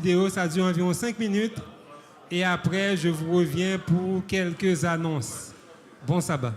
vidéo, ça dure environ 5 minutes. Et après, je vous reviens pour quelques annonces. Bon sabbat.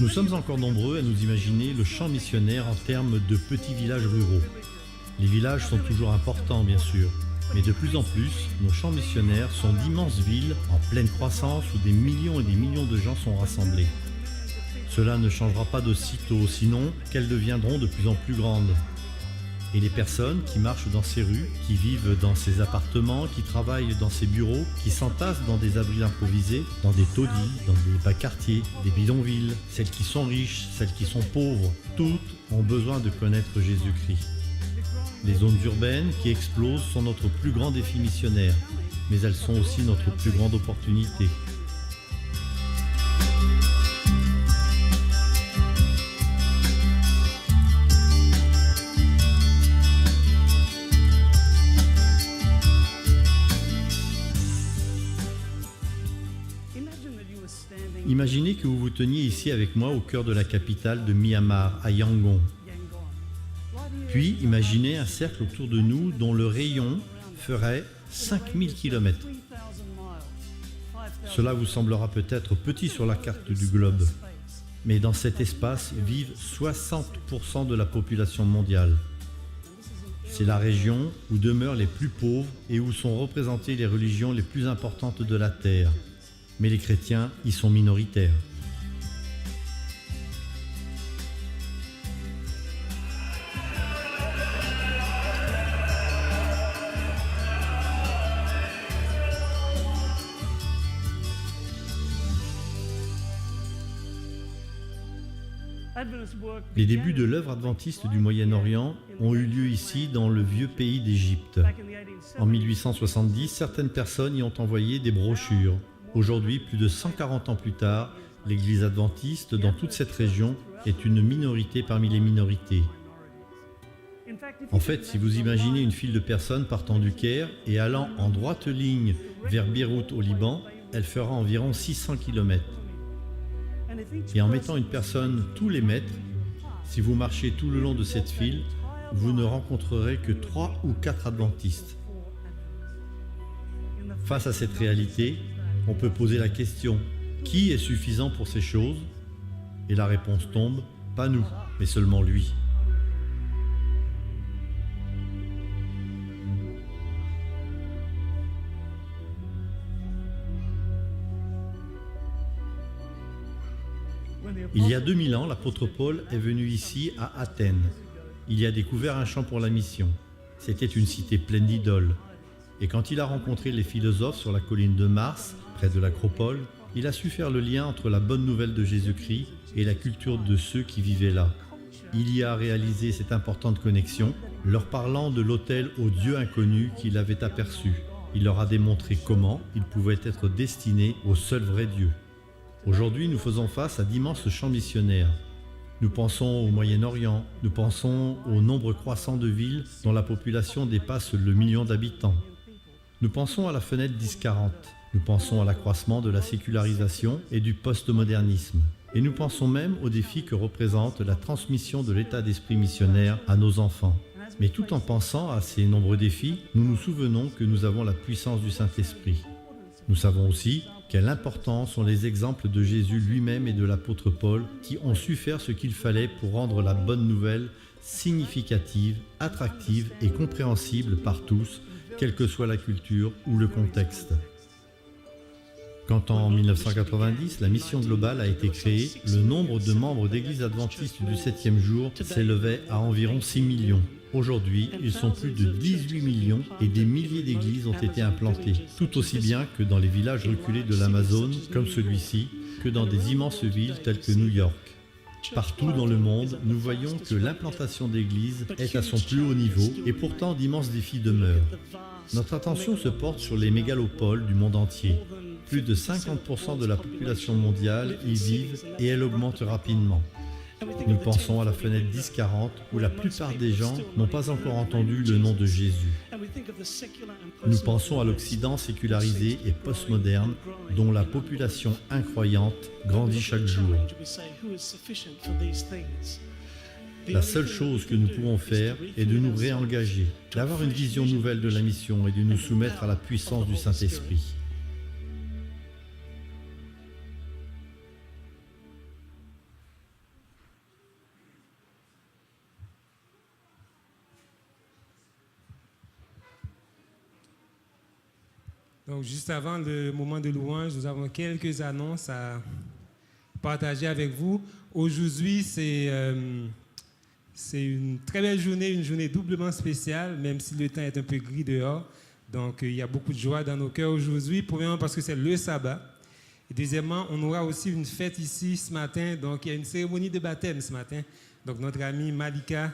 Nous sommes encore nombreux à nous imaginer le champ missionnaire en termes de petits villages ruraux. Les villages sont toujours importants, bien sûr, mais de plus en plus, nos champs missionnaires sont d'immenses villes en pleine croissance où des millions et des millions de gens sont rassemblés. Cela ne changera pas d'aussitôt, sinon qu'elles deviendront de plus en plus grandes. Et les personnes qui marchent dans ces rues, qui vivent dans ces appartements, qui travaillent dans ces bureaux, qui s'entassent dans des abris improvisés, dans des taudis, dans des bas quartiers, des bidonvilles, celles qui sont riches, celles qui sont pauvres, toutes ont besoin de connaître Jésus-Christ. Les zones urbaines qui explosent sont notre plus grand défi missionnaire, mais elles sont aussi notre plus grande opportunité. Imaginez que vous vous teniez ici avec moi au cœur de la capitale de Myanmar, à Yangon. Puis imaginez un cercle autour de nous dont le rayon ferait 5000 km. Cela vous semblera peut-être petit sur la carte du globe, mais dans cet espace vivent 60% de la population mondiale. C'est la région où demeurent les plus pauvres et où sont représentées les religions les plus importantes de la Terre. Mais les chrétiens y sont minoritaires. Les débuts de l'œuvre adventiste du Moyen-Orient ont eu lieu ici dans le vieux pays d'Égypte. En 1870, certaines personnes y ont envoyé des brochures. Aujourd'hui, plus de 140 ans plus tard, l'Église adventiste dans toute cette région est une minorité parmi les minorités. En fait, si vous imaginez une file de personnes partant du Caire et allant en droite ligne vers Beyrouth au Liban, elle fera environ 600 km. Et en mettant une personne tous les mètres, si vous marchez tout le long de cette file, vous ne rencontrerez que 3 ou 4 adventistes. Face à cette réalité, on peut poser la question, qui est suffisant pour ces choses? Et la réponse tombe, pas nous, mais seulement lui. Il y a 2000 ans, l'apôtre Paul est venu ici à Athènes. Il y a découvert un champ pour la mission. C'était une cité pleine d'idoles. Et quand il a rencontré les philosophes sur la colline de Mars, près de l'Acropole, il a su faire le lien entre la bonne nouvelle de Jésus-Christ et la culture de ceux qui vivaient là. Il y a réalisé cette importante connexion, leur parlant de l'autel au Dieu inconnu qu'il avait aperçu. Il leur a démontré comment ils pouvaient être destinés au seul vrai Dieu. Aujourd'hui, nous faisons face à d'immenses champs missionnaires. Nous pensons au Moyen-Orient, nous pensons au nombre croissant de villes dont la population dépasse le 1 million d'habitants. Nous pensons à la fenêtre 10-40, nous pensons à l'accroissement de la sécularisation et du postmodernisme. Et nous pensons même aux défis que représente la transmission de l'état d'esprit missionnaire à nos enfants. Mais tout en pensant à ces nombreux défis, nous nous souvenons que nous avons la puissance du Saint-Esprit. Nous savons aussi quelle importance sont les exemples de Jésus lui-même et de l'apôtre Paul qui ont su faire ce qu'il fallait pour rendre la bonne nouvelle significative, attractive et compréhensible par tous, quelle que soit la culture ou le contexte. Quand en 1990, la mission globale a été créée, le nombre de membres d'églises adventistes du 7e jour s'élevait à environ 6 millions. Aujourd'hui, ils sont plus de 18 millions et des milliers d'églises ont été implantées, tout aussi bien que dans les villages reculés de l'Amazone, comme celui-ci, que dans des immenses villes telles que New York. Partout dans le monde, nous voyons que l'implantation d'églises est à son plus haut niveau et pourtant d'immenses défis demeurent. Notre attention se porte sur les mégalopoles du monde entier. Plus de 50% de la population mondiale y vivent et elle augmente rapidement. Nous pensons à la fenêtre 1040 où la plupart des gens n'ont pas encore entendu le nom de Jésus. Nous pensons à l'Occident sécularisé et postmoderne dont la population incroyante grandit chaque jour. La seule chose que nous pouvons faire est de nous réengager, d'avoir une vision nouvelle de la mission et de nous soumettre à la puissance du Saint-Esprit. Donc, juste avant le moment de louange, nous avons quelques annonces à partager avec vous. Aujourd'hui, c'est une très belle journée, une journée doublement spéciale, même si le temps est un peu gris dehors. Donc, il y a beaucoup de joie dans nos cœurs aujourd'hui. Premièrement, parce que c'est le sabbat. Et deuxièmement, on aura aussi une fête ici ce matin. Donc, il y a une cérémonie de baptême ce matin. Donc, notre amie Malika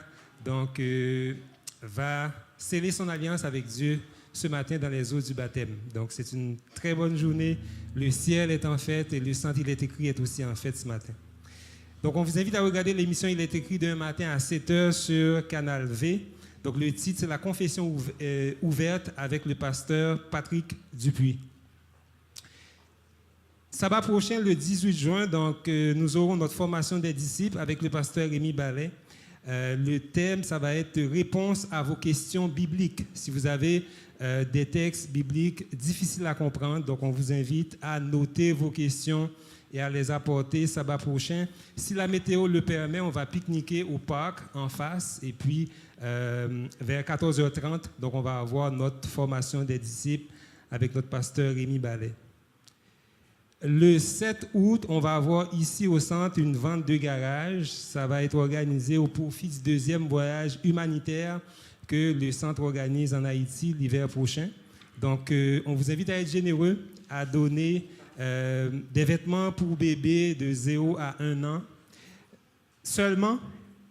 va sceller son alliance avec Dieu ce matin dans les eaux du baptême. Donc, c'est une très bonne journée. Le ciel est en fête et le centre Il est écrit est aussi en fête ce matin. Donc, on vous invite à regarder l'émission Il est écrit d'un matin à 7h sur Canal V. Donc, le titre, c'est La confession ouverte avec le pasteur Patrick Dupuis. Sabbat prochain, le 18 juin, donc, nous aurons notre formation des disciples avec le pasteur Rémi Ballet. Le thème, ça va être réponse à vos questions bibliques. Si vous avez des textes bibliques difficiles à comprendre, donc on vous invite à noter vos questions et à les apporter sabbat prochain. Si la météo le permet, on va pique-niquer au parc en face et puis vers 14h30, donc on va avoir notre formation des disciples avec notre pasteur Rémi Ballet. Le 7 août, on va avoir ici au centre une vente de garage. Ça va être organisé au profit du deuxième voyage humanitaire que le centre organise en Haïti l'hiver prochain. Donc, on vous invite à être généreux, à donner des vêtements pour bébés de 0 à 1 an, seulement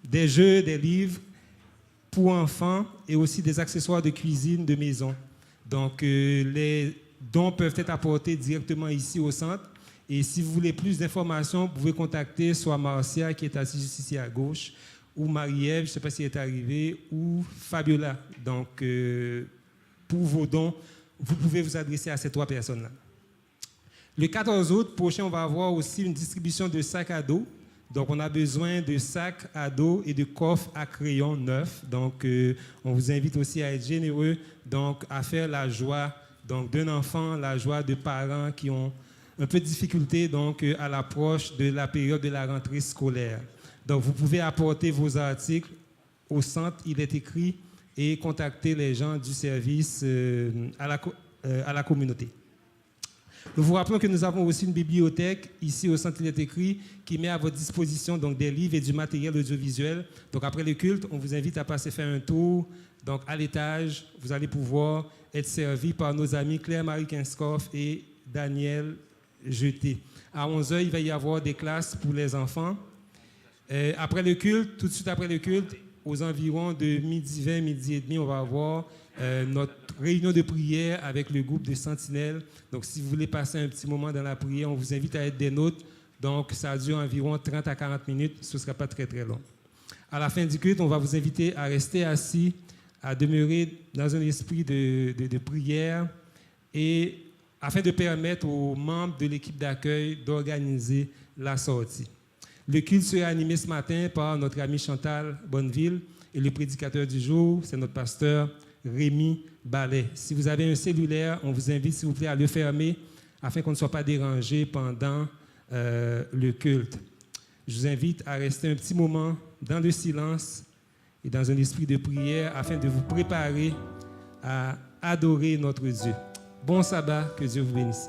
des jeux, des livres pour enfants et aussi des accessoires de cuisine, de maison. Donc, les dons peuvent être apportés directement ici au centre. Et si vous voulez plus d'informations, vous pouvez contacter soit Marcia, qui est assise ici à gauche, ou Marie-Ève, je ne sais pas si elle est arrivée, ou Fabiola. Donc, pour vos dons, vous pouvez vous adresser à ces 3 personnes-là. Le 14 août prochain, on va avoir aussi une distribution de sacs à dos. Donc, on a besoin de sacs à dos et de coffres à crayons neufs. Donc, on vous invite aussi à être généreux, donc à faire la joie donc, d'un enfant, la joie de parents qui ont un peu de difficulté donc, à l'approche de la période de la rentrée scolaire. Donc, vous pouvez apporter vos articles au centre, il est écrit, et contacter les gens du service à la communauté. Nous vous rappelons que nous avons aussi une bibliothèque ici au centre Il est écrit qui met à votre disposition donc, des livres et du matériel audiovisuel. Donc après le culte, on vous invite à passer faire un tour. Donc à l'étage, vous allez pouvoir être servi par nos amis Claire-Marie Kinskoff et Daniel Jeté. À 11h, il va y avoir des classes pour les enfants. Après le culte, tout de suite après le culte, aux environs de 12h20, 12h30, on va avoir notre réunion de prière avec le groupe de Sentinelles. Donc, si vous voulez passer un petit moment dans la prière, on vous invite à être des nôtres. Donc, ça dure environ 30 à 40 minutes. Ce ne sera pas très, très long. À la fin du culte, on va vous inviter à rester assis, à demeurer dans un esprit de prière et afin de permettre aux membres de l'équipe d'accueil d'organiser la sortie. Le culte sera animé ce matin par notre amie Chantal Bonneville et le prédicateur du jour, c'est notre pasteur Rémi Ballet. Si vous avez un cellulaire, on vous invite, s'il vous plaît, à le fermer afin qu'on ne soit pas dérangé pendant le culte. Je vous invite à rester un petit moment dans le silence et dans un esprit de prière afin de vous préparer à adorer notre Dieu. Bon sabbat, que Dieu vous bénisse.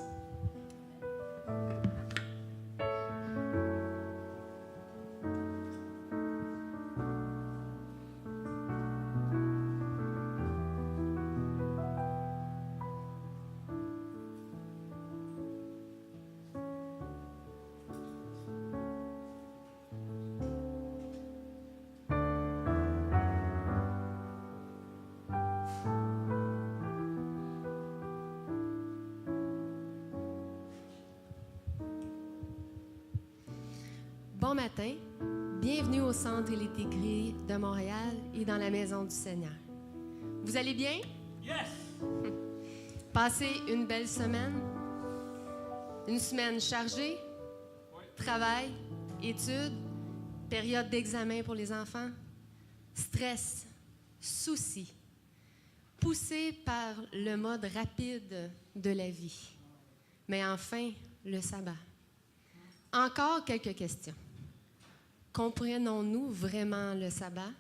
Bon matin, bienvenue au Centre Élite Gris de Montréal et dans la Maison du Seigneur. Vous allez bien? Yes! Passez une belle semaine? Une semaine chargée? Oui. Travail, études, période d'examen pour les enfants, stress, soucis, poussé par le mode rapide de la vie. Mais enfin, le sabbat. Encore quelques questions. Comprenons-nous vraiment le sabbat?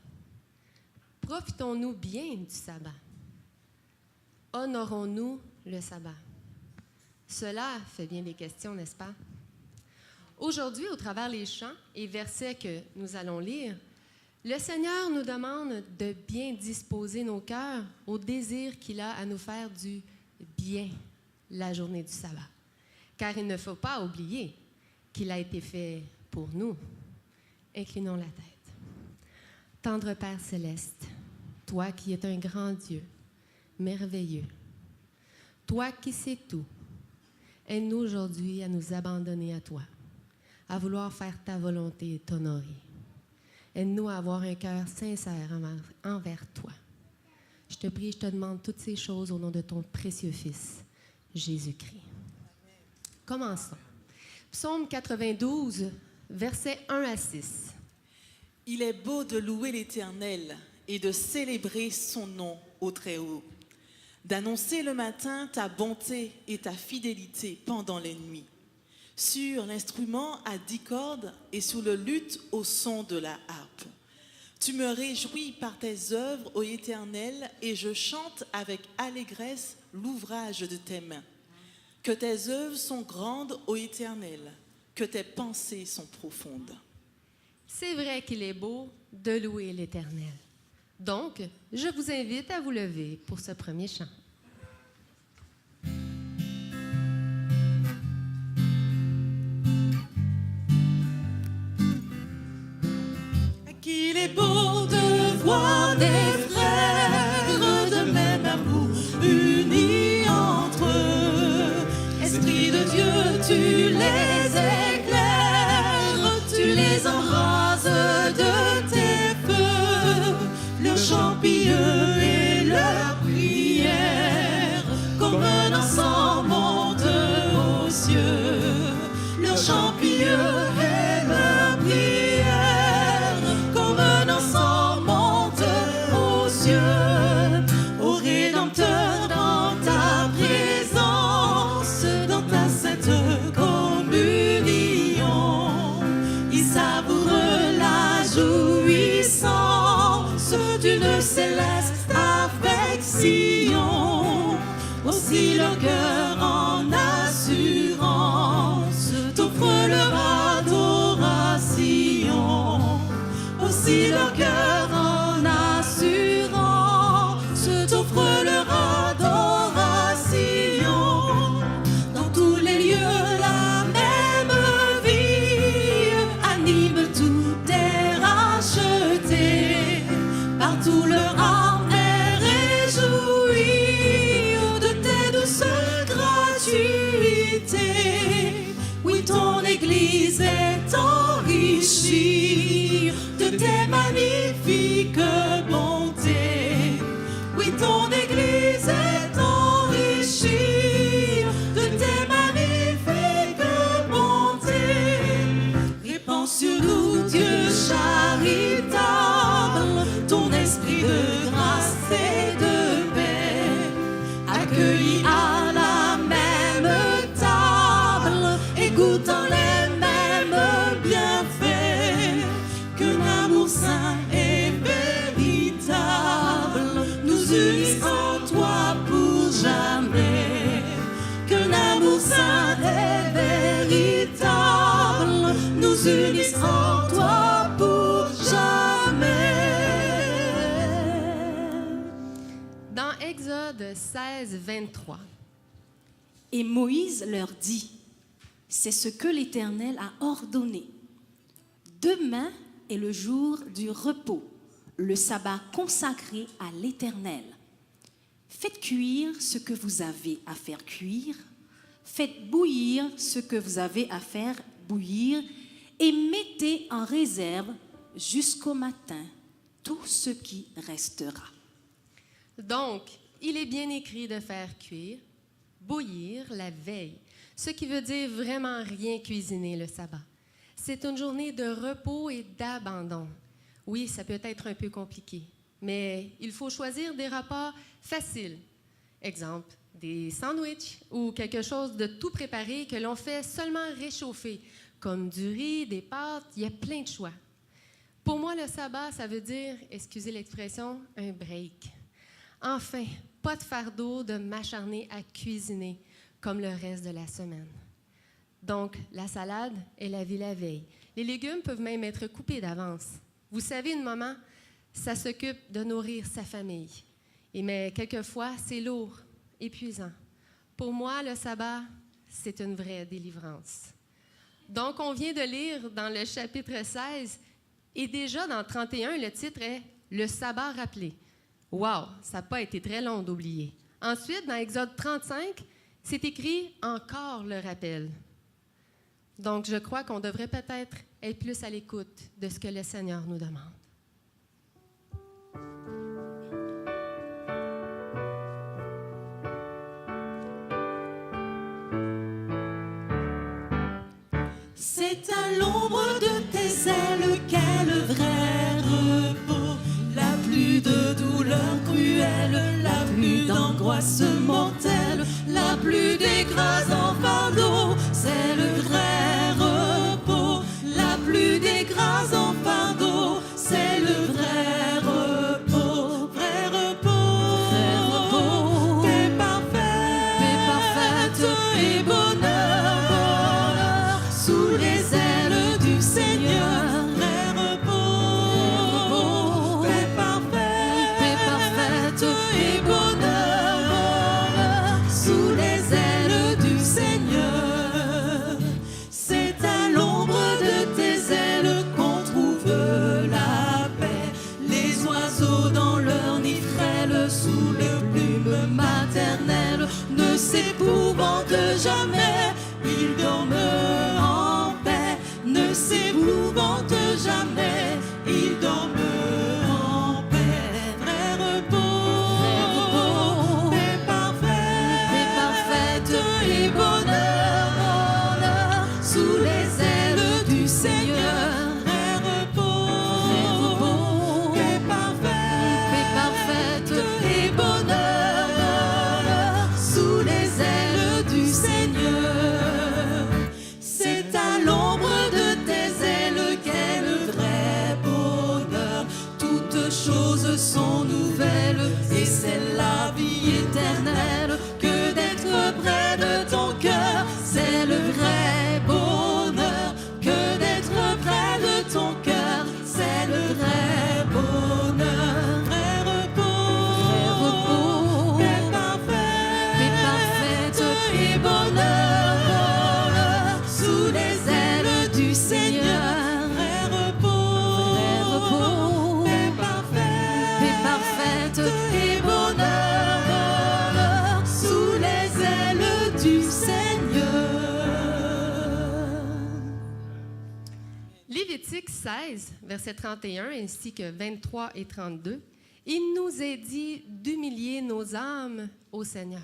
Profitons-nous bien du sabbat? Honorons-nous le sabbat? Cela fait bien des questions, n'est-ce pas? Aujourd'hui, au travers les chants et versets que nous allons lire, le Seigneur nous demande de bien disposer nos cœurs au désir qu'il a à nous faire du bien la journée du sabbat. Car il ne faut pas oublier qu'il a été fait pour nous. Inclinons la tête. Tendre Père céleste, toi qui es un grand Dieu, merveilleux, toi qui sais tout, aide-nous aujourd'hui à nous abandonner à toi, à vouloir faire ta volonté et t'honorer. Aide-nous à avoir un cœur sincère envers toi. Je te prie, je te demande toutes ces choses au nom de ton précieux Fils, Jésus-Christ. Commençons. Psaume 92, versets 1 à 6. Il est beau de louer l'Éternel et de célébrer son nom au Très-Haut, d'annoncer le matin ta bonté et ta fidélité pendant les nuits, sur l'instrument à 10 cordes et sur le luth au son de la harpe. Tu me réjouis par tes œuvres, ô Éternel, et je chante avec allégresse l'ouvrage de tes mains. Que tes œuvres sont grandes, ô Éternel, que tes pensées sont profondes. C'est vrai qu'il est beau de louer l'Éternel. Donc, je vous invite à vous lever pour ce premier chant. Qu'il est beau de voir des frères de même amour unis entre eux. Esprit de Dieu, tu les éclaires, tu les embrases de tes feux. Leur chant pieux et leur prière, comme un encens monte aux cieux. Leur chant pieux et leur prière, comme un encens monte aux cieux. Ô Rédempteur, dans ta présence, dans ta sainte communion, il savoure la jouissance d'une céleste affection. Aussi leur cœur en assurance t'offre leur adoration. Aussi leur cœur en assurance t'offre leur adoration. Dans tous les lieux la même vie anime tout est racheté. Partout leur âme est réjouie de tes douces gratuités. Oui, ton Église est enrichie de tes magnifiques bontés. Oui, ton Église est enrichie de tes magnifiques bontés. Répands sur nous, Dieu charitable, ton esprit de grâce et de paix, accueillis à la même table et goûtant les mêmes bienfaits. Qu'un amour saint et véritable nous unisse en toi pour jamais. Qu'un amour saint et véritable nous unisse en toi pour jamais. Dans Exode 16, 23. Et Moïse leur dit, c'est ce que l'Éternel a ordonné. Demain est le jour du repos, le sabbat consacré à l'Éternel. Faites cuire ce que vous avez à faire cuire, faites bouillir ce que vous avez à faire bouillir, et mettez en réserve jusqu'au matin tout ce qui restera. Donc, il est bien écrit de faire cuire, bouillir la veille, ce qui veut dire vraiment rien cuisiner le sabbat. C'est une journée de repos et d'abandon. Oui, ça peut être un peu compliqué, mais il faut choisir des repas faciles. Exemple, des sandwichs ou quelque chose de tout préparé que l'on fait seulement réchauffer, comme du riz, des pâtes, il y a plein de choix. Pour moi, le sabbat, ça veut dire, excusez l'expression, un break. Enfin, pas de fardeau de m'acharner à cuisiner comme le reste de la semaine. Donc, la salade est lavée la veille. Les légumes peuvent même être coupés d'avance. Vous savez, une maman, ça s'occupe de nourrir sa famille. Mais quelquefois, c'est lourd, épuisant. Pour moi, le sabbat, c'est une vraie délivrance. Donc, on vient de lire dans le chapitre 16, et déjà dans 31, le titre est « Le sabbat rappelé ». Wow, ça n'a pas été très long d'oublier. Ensuite, dans Exode 35, c'est écrit « Encore le rappel ». Donc, je crois qu'on devrait peut-être être plus à l'écoute de ce que le Seigneur nous demande. C'est à l'ombre de tes ailes qu'est le vrai repos. La plus de douleur cruelle, la plus d'angoisse mortelle, la plus d'écrasant fardeau, c'est le vrai repos. La plus d'écrasant fardeau, c'est le vrai repos. Vrai repos, Vrai repos, paix parfaite et bonheur, sous les ailes du Seigneur. Vrai repos, paix parfaite et bonheur, sous les ailes du Seigneur. C'est à l'ombre de tes ailes qu'on trouve la paix. Les oiseaux dans leur nid frêle, sous les plumes maternelles, ne s'épouvantent jamais, ils dorment en paix. Ne s'épouvantent jamais, ils dorment en paix. Vrai repos, paix parfaite et bonheur, sous les ailes du Seigneur. Vrai repos, paix parfaite et bonheur, sous les ailes du Seigneur. C'est à l'ombre de tes ailes qu'est le vrai bonheur. Toutes choses sont nouvelles et c'est la vie éternelle que d'être près de ton cœur. C'est le vrai bonheur que d'être près de ton cœur. C'est le vrai bonheur. Vrai repos, paix parfaite et bonheur, sous les ailes du Seigneur. Vrai repos, paix parfaite et bonheur, sous les ailes du Seigneur. Lévitique 16, verset 31, ainsi que 23 et 32, il nous est dit d'humilier nos âmes au Seigneur.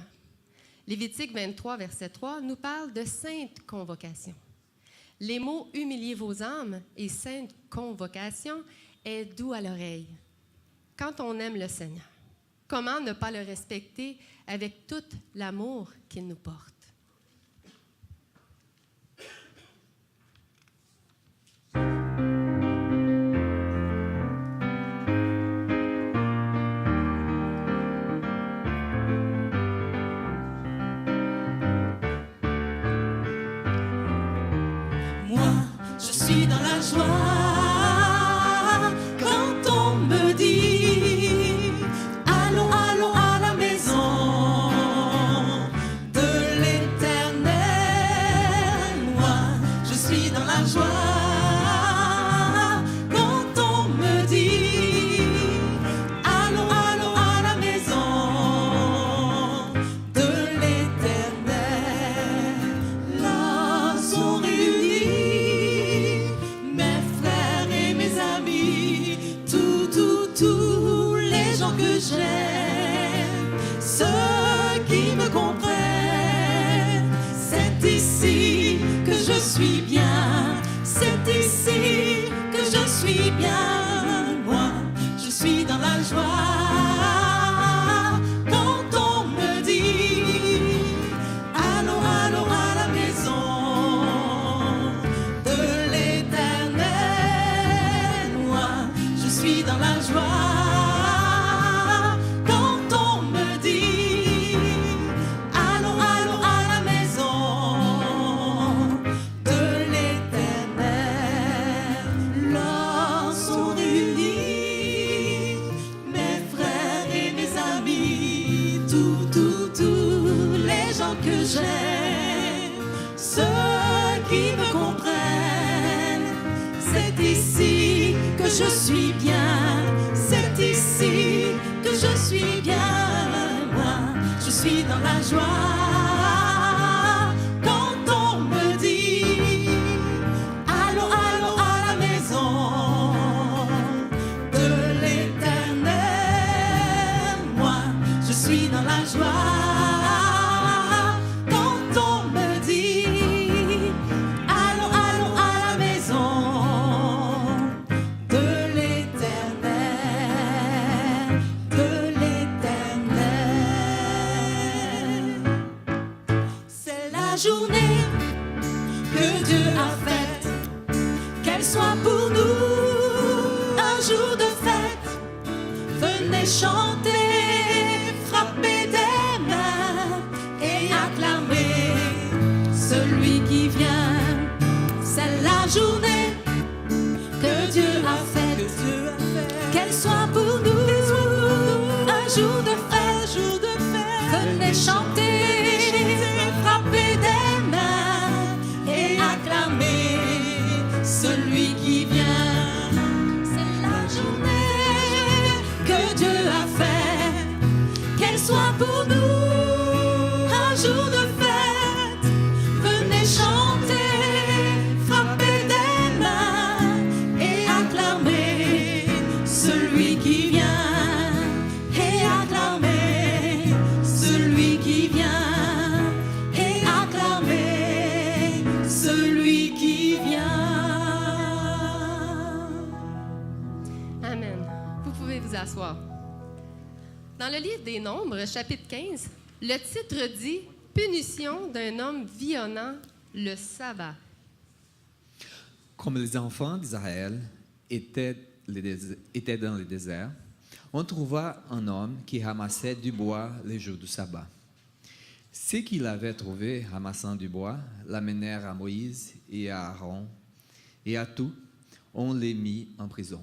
Lévitique 23, verset 3, nous parle de sainte convocation. Les mots « humilier vos âmes » et « sainte convocation » est doux à l'oreille. Quand on aime le Seigneur, comment ne pas le respecter avec tout l'amour qu'il nous porte? Moi, je suis dans la joie quand on me dit allons, allons à la maison de l'Éternel. Moi, je suis dans la joie quand on me dit allons, allons à la maison de l'Éternel. Là sont réunis que j'aime, ceux qui me comprennent. C'est ici que je suis bien, c'est ici que je suis bien. Moi, je suis dans la joie. Je suis bien, c'est ici que je suis bien. Moi, je suis dans la joie. Quand on me dit allons, allons à la maison de l'Éternel, moi, je suis dans la joie. Journée que Dieu a faite, qu'elle soit pour nous un jour de fête. Venez chanter, frapper des mains et acclamer celui qui vient. C'est la journée que Dieu a faite, qu'elle soit pour nous un jour de fête. Venez chanter. Celui qui vient, c'est la journée que Dieu a fait, qu'elle soit pour nous un jour de fête. Venez chanter, frapper des mains et acclamer celui qui vient, et acclamer celui qui vient, et acclamer celui qui vient. Vous asseoir. Dans le livre des Nombres, chapitre 15, le titre dit « Punition d'un homme violent, le sabbat ». Comme les enfants d'Israël étaient dans le désert, on trouva un homme qui ramassait du bois les jours du sabbat. Ceux qui l'avaient trouvé ramassant du bois l'amenèrent à Moïse et à Aaron, et à tous, on les mit en prison.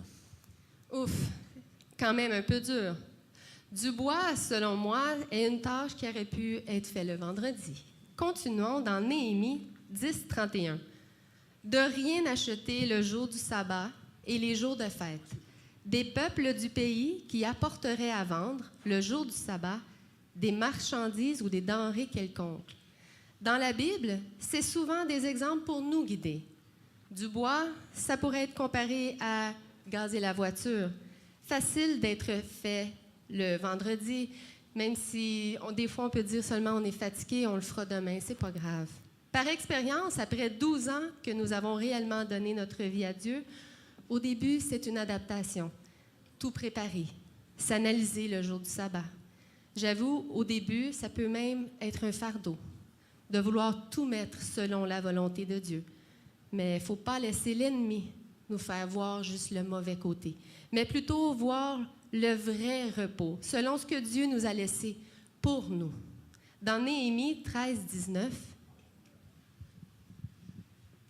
Ouf! Quand même un peu dur. Du bois, selon moi, est une tâche qui aurait pu être faite le vendredi. Continuons dans Néhémie 10, 31. De rien acheter le jour du sabbat et les jours de fête. Des peuples du pays qui apporteraient à vendre, le jour du sabbat, des marchandises ou des denrées quelconques. Dans la Bible, c'est souvent des exemples pour nous guider. Du bois, ça pourrait être comparé à gazer la voiture. Facile d'être fait le vendredi, même si des fois on peut dire seulement on est fatigué, on le fera demain, c'est pas grave. Par expérience, après 12 ans que nous avons réellement donné notre vie à Dieu, au début, c'est une adaptation. Tout préparer, s'analyser le jour du sabbat. J'avoue, au début, ça peut même être un fardeau, de vouloir tout mettre selon la volonté de Dieu. Mais il ne faut pas laisser l'ennemi nous faire voir juste le mauvais côté, mais plutôt voir le vrai repos, selon ce que Dieu nous a laissé pour nous. Dans Néhémie 13, 19,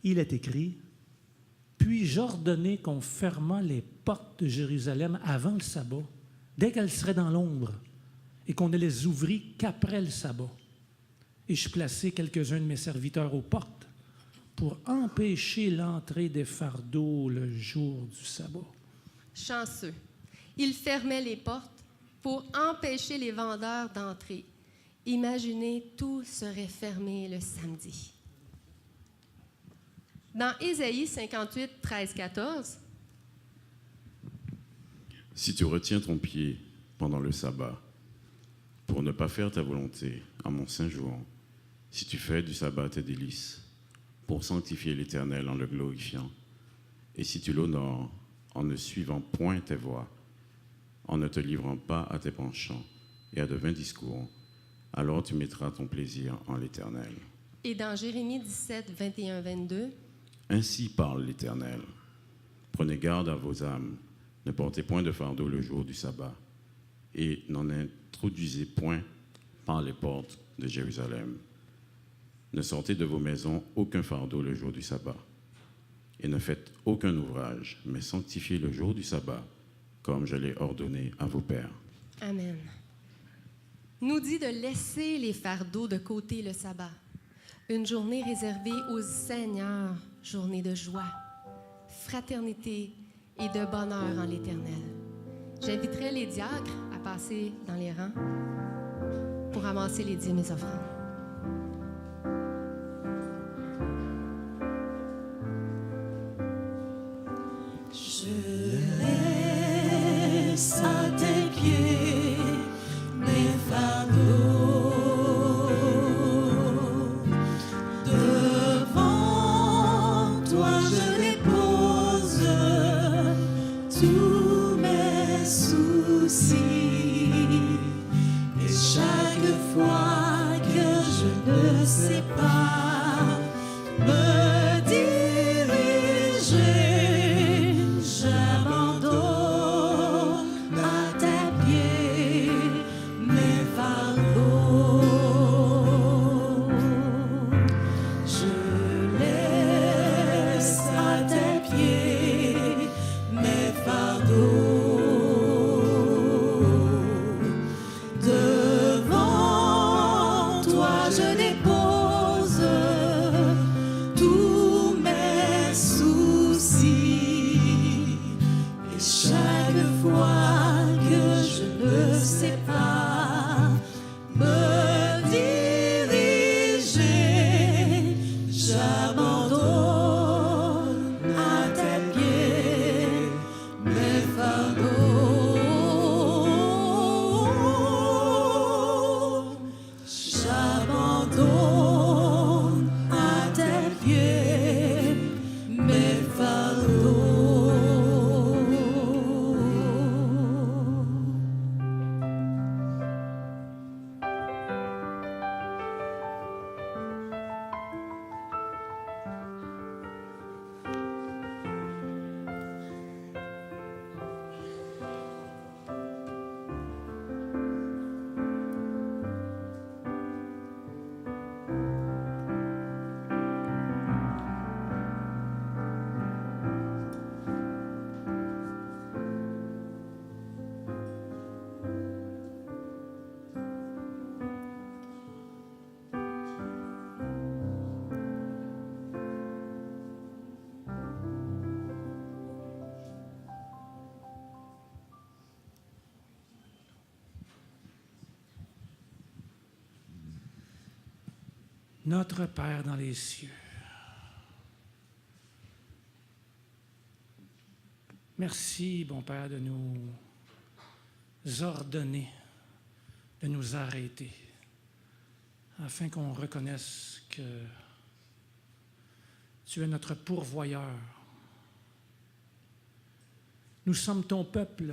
il est écrit « Puis j'ordonnai qu'on fermât les portes de Jérusalem avant le sabbat, dès qu'elles seraient dans l'ombre, et qu'on ne les ouvrit qu'après le sabbat. Et je plaçai quelques-uns de mes serviteurs aux portes, pour empêcher l'entrée des fardeaux le jour du sabbat. » Chanceux. Il fermait les portes pour empêcher les vendeurs d'entrer. Imaginez, tout serait fermé le samedi. Dans Ésaïe 58, 13, 14. Si tu retiens ton pied pendant le sabbat, pour ne pas faire ta volonté à mon saint jour, si tu fais du sabbat tes délices, pour sanctifier l'Éternel en le glorifiant, et si tu l'honores en ne suivant point tes voies, en ne te livrant pas à tes penchants et à de vains discours, alors tu mettras ton plaisir en l'Éternel. Et dans Jérémie 17, 21, 22, Ainsi parle l'Éternel. Prenez garde à vos âmes, ne portez point de fardeau le jour du sabbat, et n'en introduisez point par les portes de Jérusalem. Ne sortez de vos maisons aucun fardeau le jour du sabbat, et ne faites aucun ouvrage, mais sanctifiez le jour du sabbat, comme je l'ai ordonné à vos pères. Amen. Nous dit de laisser les fardeaux de côté le sabbat. Une journée réservée au Seigneur, journée de joie, fraternité et de bonheur en l'Éternel. J'inviterai les diacres à passer dans les rangs pour ramasser les dîmes et offrandes. Je laisse à tes pieds mes fardeaux. Devant toi je dépose tous mes soucis. Et chaque fois que je ne sais pas me diriger, j'abandonne à tes pieds mes fardeaux. Je laisse à tes pieds mes fardeaux. Devant toi je dépose tous mes soucis. Et chaque fois que je ne sais pas me diriger, j'abandonne à tes pieds mes fardeaux. J'abandonne à tes pieds mes fardeaux. Notre Père dans les cieux, merci, bon Père, de nous ordonner, de nous arrêter, afin qu'on reconnaisse que tu es notre pourvoyeur. Nous sommes ton peuple,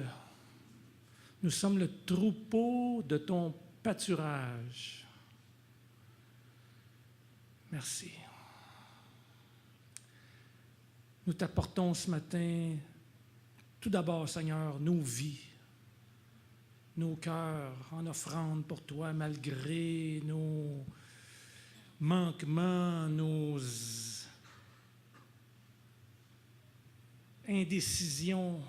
nous sommes le troupeau de ton pâturage. Merci. Nous t'apportons ce matin, tout d'abord, Seigneur, nos vies, nos cœurs en offrande pour toi, malgré nos manquements, nos indécisions,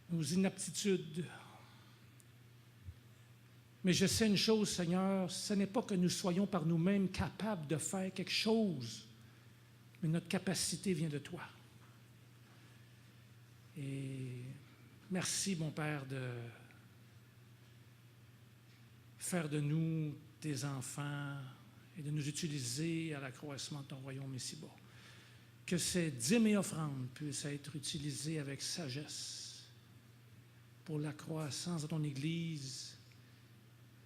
nos inaptitudes. Mais je sais une chose, Seigneur, ce n'est pas que nous soyons par nous-mêmes capables de faire quelque chose, mais notre capacité vient de toi. Et merci, mon Père, de faire de nous tes enfants et de nous utiliser à l'accroissement de ton royaume ici-bas. Que ces dîmes et offrandes puissent être utilisées avec sagesse pour la croissance de ton Église,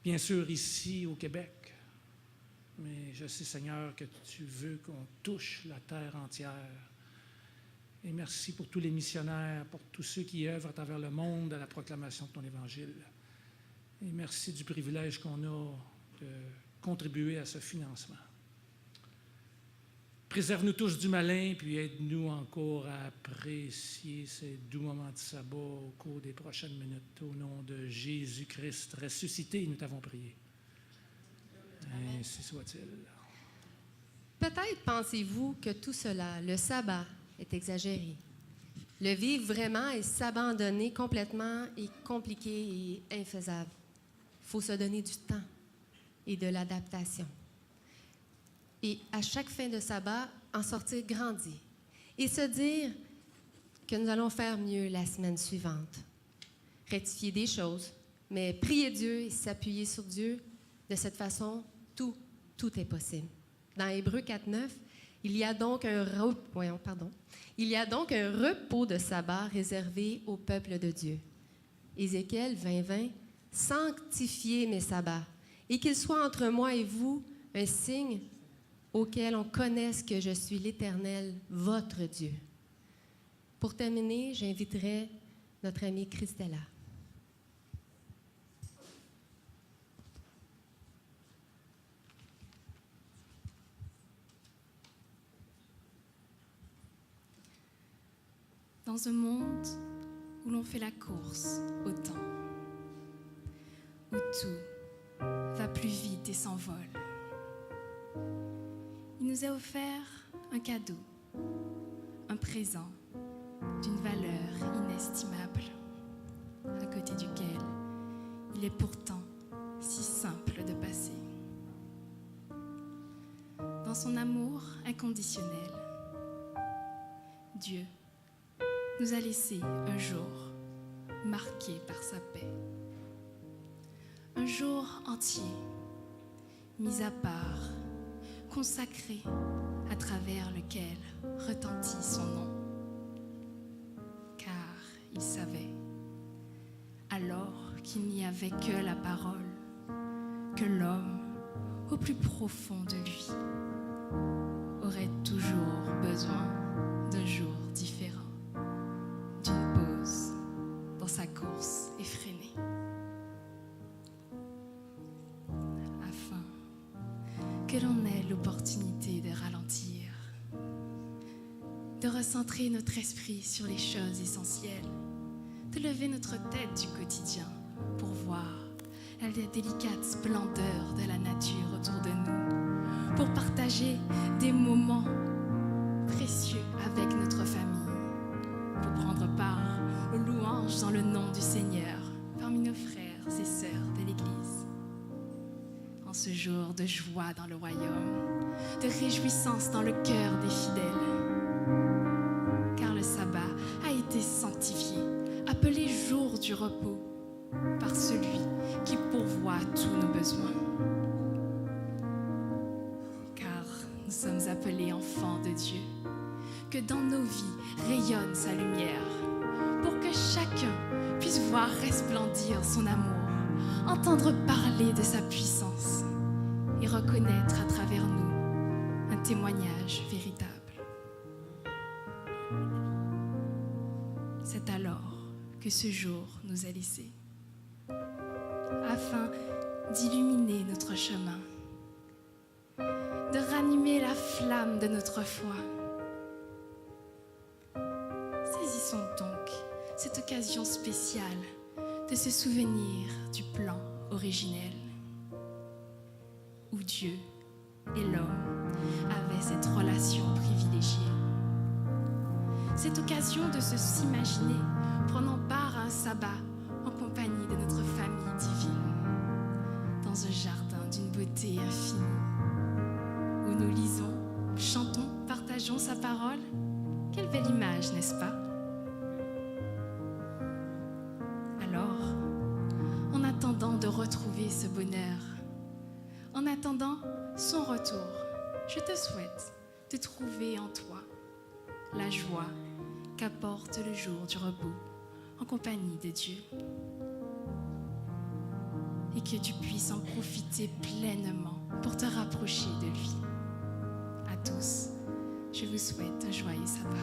bien sûr ici au Québec. Mais je sais, Seigneur, que tu veux qu'on touche la terre entière. Et merci pour tous les missionnaires, pour tous ceux qui œuvrent à travers le monde à la proclamation de ton Évangile. Et merci du privilège qu'on a de contribuer à ce financement. Préserve-nous tous du malin, puis aide-nous encore à apprécier ces doux moments de sabbat au cours des prochaines minutes. Au nom de Jésus-Christ ressuscité, nous t'avons prié. Ainsi soit-il. Peut-être pensez-vous que tout cela, le sabbat, est exagéré. Le vivre vraiment et s'abandonner complètement est compliqué et infaisable. Il faut se donner du temps et de l'adaptation. Et à chaque fin de sabbat, en sortir grandi et se dire que nous allons faire mieux la semaine suivante. Rectifier des choses, mais prier Dieu et s'appuyer sur Dieu, de cette façon, tout est possible. Dans Hébreux 4.9, il y a donc un repos de sabbat réservé au peuple de Dieu. Ézéchiel 20.20, sanctifiez mes sabbats, et qu'il soit entre moi et vous un signe auquel on connaisse que je suis l'Éternel, votre Dieu. Pour terminer, j'inviterai notre amie Christella. Dans un monde où l'on fait la course au temps, où tout va plus vite et s'envole, il nous a offert un cadeau, un présent d'une valeur inestimable, à côté duquel il est pourtant si simple de passer. Dans son amour inconditionnel, Dieu nous a laissé un jour marqué par sa paix. Un jour entier, mis à part, consacré, à travers lequel retentit son nom. Car il savait, alors qu'il n'y avait que la parole, que l'homme, au plus profond de lui, aurait toujours besoin d'un jour différent, d'une pause dans sa course effrénée, afin que l'on ait l'opportunité de ralentir, de recentrer notre esprit sur les choses essentielles, de lever notre tête du quotidien pour voir la délicate splendeur de la nature autour de nous, pour partager des moments précieux avec notre famille, pour prendre part aux louanges dans le nom du Seigneur parmi nos frères et sœurs de l'Église. En ce jour de joie dans le royaume, de réjouissance dans le cœur des fidèles, car le sabbat a été sanctifié, appelé jour du repos, par celui qui pourvoit tous nos besoins. Car nous sommes appelés enfants de Dieu, que dans nos vies rayonne sa lumière, pour que chacun puisse voir resplendir son amour, entendre parler de sa puissance et reconnaître à travers nous un témoignage véritable. C'est alors que ce jour nous est laissé, afin d'illuminer notre chemin, de ranimer la flamme de notre foi. Saisissons donc cette occasion spéciale de se souvenir du plan originel, où Dieu et l'homme avaient cette relation privilégiée. Cette occasion de s'imaginer prenant part à un sabbat en compagnie de notre famille divine, dans un jardin d'une beauté infinie, où nous lisons, chantons, partageons sa parole. Quelle belle image, n'est-ce pas? Alors, en attendant de retrouver ce bonheur, en attendant son retour, je te souhaite de trouver en toi la joie qu'apporte le jour du repos, en compagnie de Dieu. Et que tu puisses en profiter pleinement pour te rapprocher de lui. À tous, je vous souhaite un joyeux sabbat.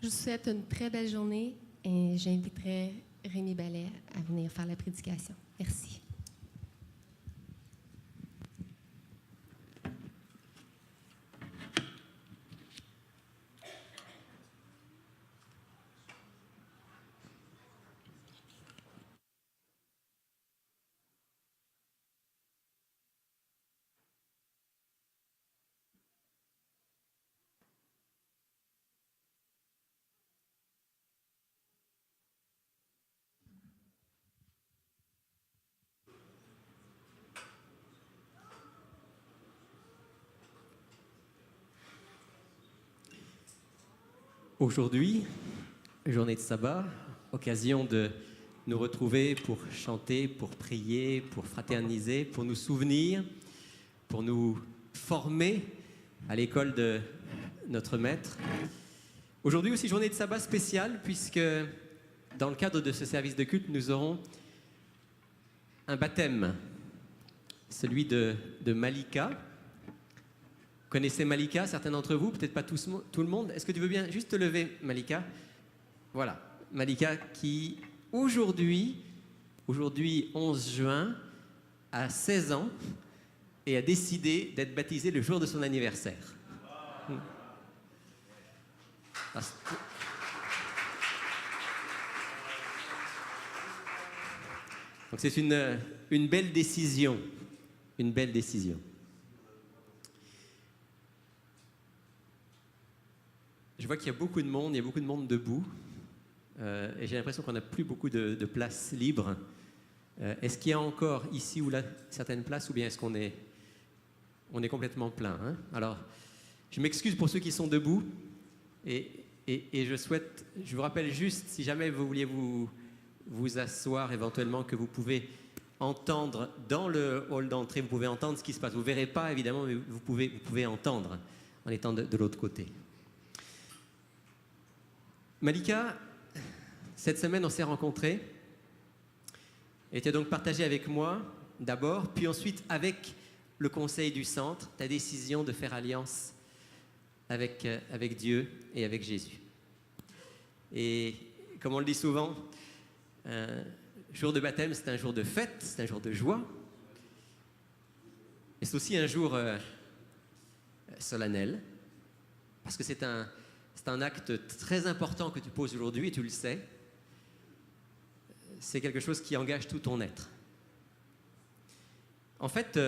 Je vous souhaite une très belle journée et j'inviterai Rémi Ballet à venir faire la prédication. Merci. Aujourd'hui, journée de sabbat, occasion de nous retrouver pour chanter, pour prier, pour fraterniser, pour nous souvenir, pour nous former à l'école de notre Maître. Aujourd'hui aussi, journée de sabbat spéciale, puisque dans le cadre de ce service de culte, nous aurons un baptême, celui de Malika. Vous connaissez Malika, certains d'entre vous, peut-être pas tout le monde. Est-ce que tu veux bien juste te lever, Malika? Voilà, Malika qui, aujourd'hui 11 juin, a 16 ans et a décidé d'être baptisée le jour de son anniversaire. Donc c'est une belle décision, une belle décision. Je vois qu'il y a beaucoup de monde, il y a beaucoup de monde debout, et j'ai l'impression qu'on n'a plus beaucoup de places libres. Est-ce qu'il y a encore ici ou là certaines places, ou bien est-ce qu'on est complètement plein, hein? Alors, je m'excuse pour ceux qui sont debout, et je vous rappelle juste, si jamais vous vouliez vous asseoir éventuellement, que vous pouvez entendre dans le hall d'entrée, vous pouvez entendre ce qui se passe. Vous ne verrez pas évidemment, mais vous pouvez entendre en étant de l'autre côté. Malika, cette semaine, on s'est rencontrés. Et tu as donc partagé avec moi, d'abord, puis ensuite avec le conseil du centre, ta décision de faire alliance avec Dieu et avec Jésus. Et comme on le dit souvent, un jour de baptême, c'est un jour de fête, c'est un jour de joie. Et c'est aussi un jour solennel, parce que c'est un acte très important que tu poses aujourd'hui, et tu le sais. C'est quelque chose qui engage tout ton être. En fait,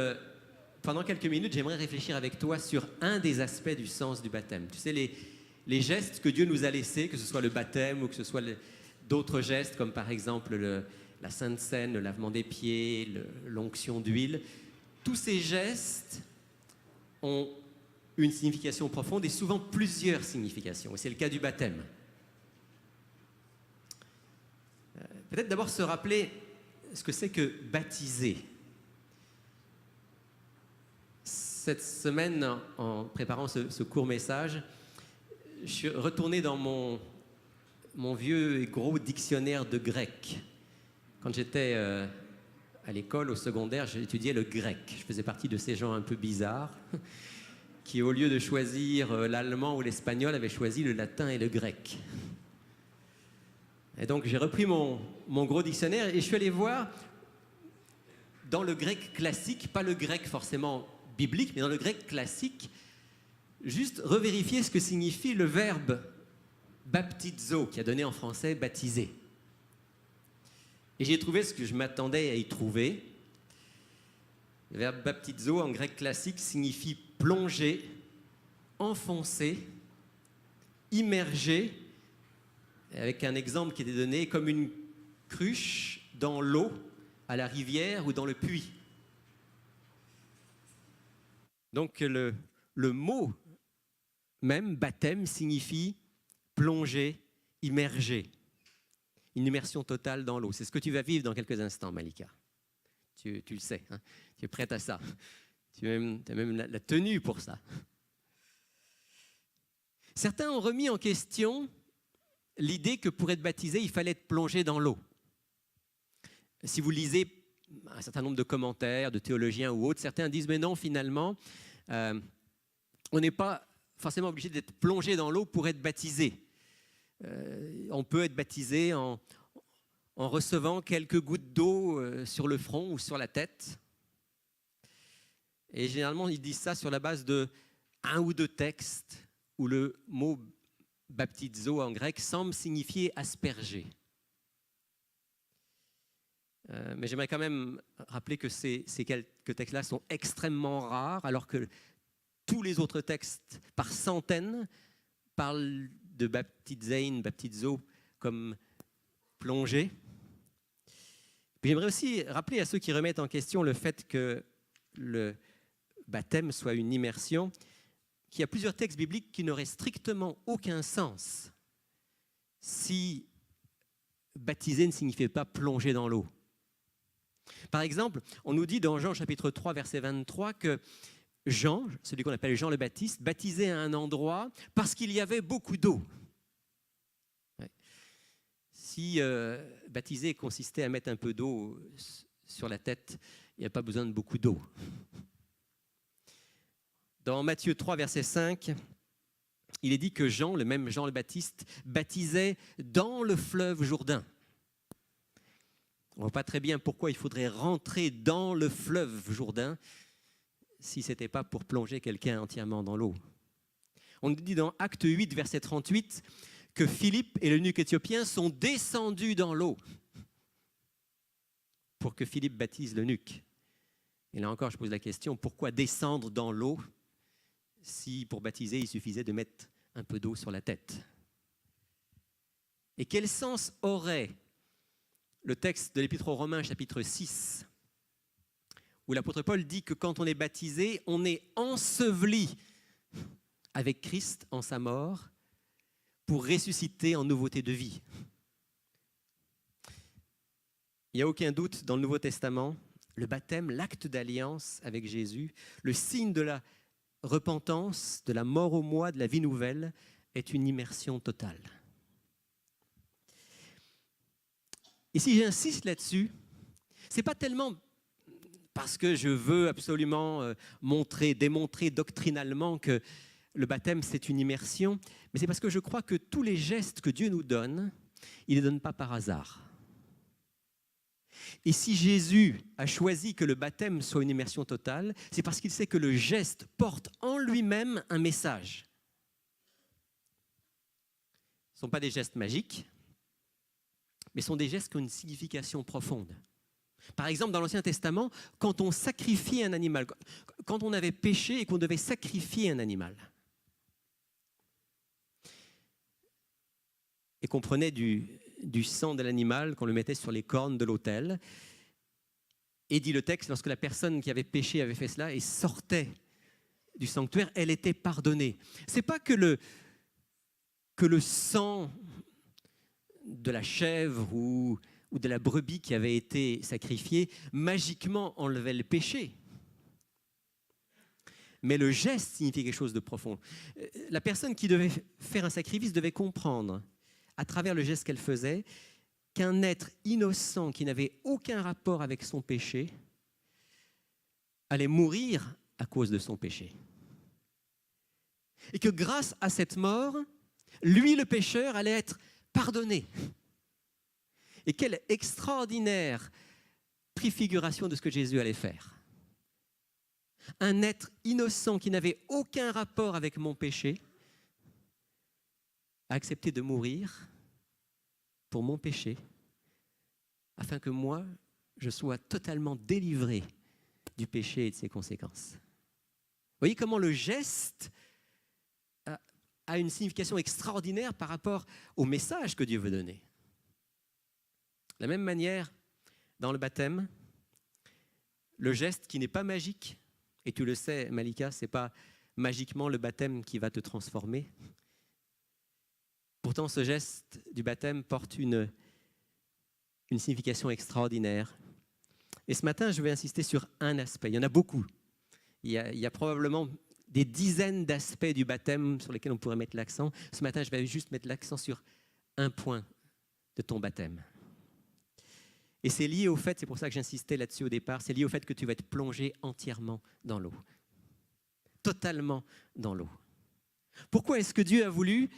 pendant quelques minutes, j'aimerais réfléchir avec toi sur un des aspects du sens du baptême. Tu sais, les gestes que Dieu nous a laissés, que ce soit le baptême ou que ce soit d'autres gestes, comme par exemple la Sainte Seine, le lavement des pieds, l'onction d'huile. Tous ces gestes ont une signification profonde et souvent plusieurs significations. Et c'est le cas du baptême. Peut-être d'abord se rappeler ce que c'est que baptiser. Cette semaine, en préparant ce court message, je suis retourné dans mon vieux et gros dictionnaire de grec. Quand j'étais à l'école, au secondaire, j'étudiais le grec. Je faisais partie de ces gens un peu bizarres qui, au lieu de choisir l'allemand ou l'espagnol, avaient choisi le latin et le grec. Et donc, j'ai repris mon gros dictionnaire et je suis allé voir dans le grec classique, pas le grec forcément biblique, mais dans le grec classique, juste revérifier ce que signifie le verbe baptizo, qui a donné en français baptiser. Et j'ai trouvé ce que je m'attendais à y trouver. Le verbe baptizo en grec classique signifie plonger, enfoncer, immerger, avec un exemple qui était donné comme une cruche dans l'eau, à la rivière ou dans le puits. Donc le mot même, baptême, signifie plonger, immerger. Une immersion totale dans l'eau. C'est ce que tu vas vivre dans quelques instants, Malika. Tu le sais, hein? Tu es prête à ça. Tu as même la tenue pour ça. Certains ont remis en question l'idée que pour être baptisé, il fallait être plongé dans l'eau. Si vous lisez un certain nombre de commentaires de théologiens ou autres, certains disent mais non, finalement, on n'est pas forcément obligé d'être plongé dans l'eau pour être baptisé. On peut être baptisé en recevant quelques gouttes d'eau sur le front ou sur la tête. Et généralement, ils disent ça sur la base de un ou deux textes où le mot baptizo en grec semble signifier asperger. Mais j'aimerais quand même rappeler que ces quelques textes-là sont extrêmement rares, alors que tous les autres textes, par centaines, parlent de baptizein, baptizo, comme plongée. Puis j'aimerais aussi rappeler à ceux qui remettent en question le fait que le baptême soit une immersion, qu'il y a plusieurs textes bibliques qui n'auraient strictement aucun sens si baptiser ne signifiait pas plonger dans l'eau. Par exemple, on nous dit dans Jean chapitre 3, verset 23, que Jean, celui qu'on appelle Jean le Baptiste, baptisait à un endroit parce qu'il y avait beaucoup d'eau. Ouais. Si baptiser consistait à mettre un peu d'eau sur la tête, il n'y a pas besoin de beaucoup d'eau. Dans Matthieu 3, verset 5, il est dit que Jean, le même Jean le Baptiste, baptisait dans le fleuve Jourdain. On ne voit pas très bien pourquoi il faudrait rentrer dans le fleuve Jourdain si ce n'était pas pour plonger quelqu'un entièrement dans l'eau. On nous dit dans Acte 8, verset 38, que Philippe et l'eunuque éthiopien sont descendus dans l'eau pour que Philippe baptise l'eunuque. Et là encore, je pose la question, pourquoi descendre dans l'eau si pour baptiser, il suffisait de mettre un peu d'eau sur la tête? Et quel sens aurait le texte de l'Épître aux Romains, chapitre 6, où l'apôtre Paul dit que quand on est baptisé, on est enseveli avec Christ en sa mort pour ressusciter en nouveauté de vie. Il n'y a aucun doute dans le Nouveau Testament, le baptême, l'acte d'alliance avec Jésus, le signe de la repentance, de la mort au moi, de la vie nouvelle, est une immersion totale. Et si j'insiste là-dessus, ce n'est pas tellement parce que je veux absolument démontrer doctrinalement que le baptême, c'est une immersion, mais c'est parce que je crois que tous les gestes que Dieu nous donne, il ne les donne pas par hasard. Et si Jésus a choisi que le baptême soit une immersion totale, c'est parce qu'il sait que le geste porte en lui-même un message. Ce ne sont pas des gestes magiques, mais ce sont des gestes qui ont une signification profonde. Par exemple, dans l'Ancien Testament, quand on sacrifiait un animal, quand on avait péché et qu'on devait sacrifier un animal, et qu'on prenait du sang de l'animal, qu'on le mettait sur les cornes de l'autel, et dit le texte, lorsque la personne qui avait péché avait fait cela et sortait du sanctuaire, elle était pardonnée. Ce n'est pas que le sang de la chèvre ou de la brebis qui avait été sacrifiée magiquement enlevait le péché. Mais le geste signifiait quelque chose de profond. La personne qui devait faire un sacrifice devait comprendre, à travers le geste qu'elle faisait, qu'un être innocent qui n'avait aucun rapport avec son péché allait mourir à cause de son péché. Et que grâce à cette mort, lui, le pécheur, allait être pardonné. Et quelle extraordinaire préfiguration de ce que Jésus allait faire. Un être innocent qui n'avait aucun rapport avec mon péché a accepté de mourir pour mon péché, afin que moi, je sois totalement délivré du péché et de ses conséquences. Vous voyez comment le geste a une signification extraordinaire par rapport au message que Dieu veut donner. De la même manière, dans le baptême, le geste qui n'est pas magique, et tu le sais, Malika, ce n'est pas magiquement le baptême qui va te transformer. Pourtant, ce geste du baptême porte une signification extraordinaire. Et ce matin, je vais insister sur un aspect. Il y en a beaucoup. Il y a probablement des dizaines d'aspects du baptême sur lesquels on pourrait mettre l'accent. Ce matin, je vais juste mettre l'accent sur un point de ton baptême. Et c'est lié au fait, c'est pour ça que j'insistais là-dessus au départ, c'est lié au fait que tu vas être plongé entièrement dans l'eau. Totalement dans l'eau. Pourquoi est-ce que Dieu a voulu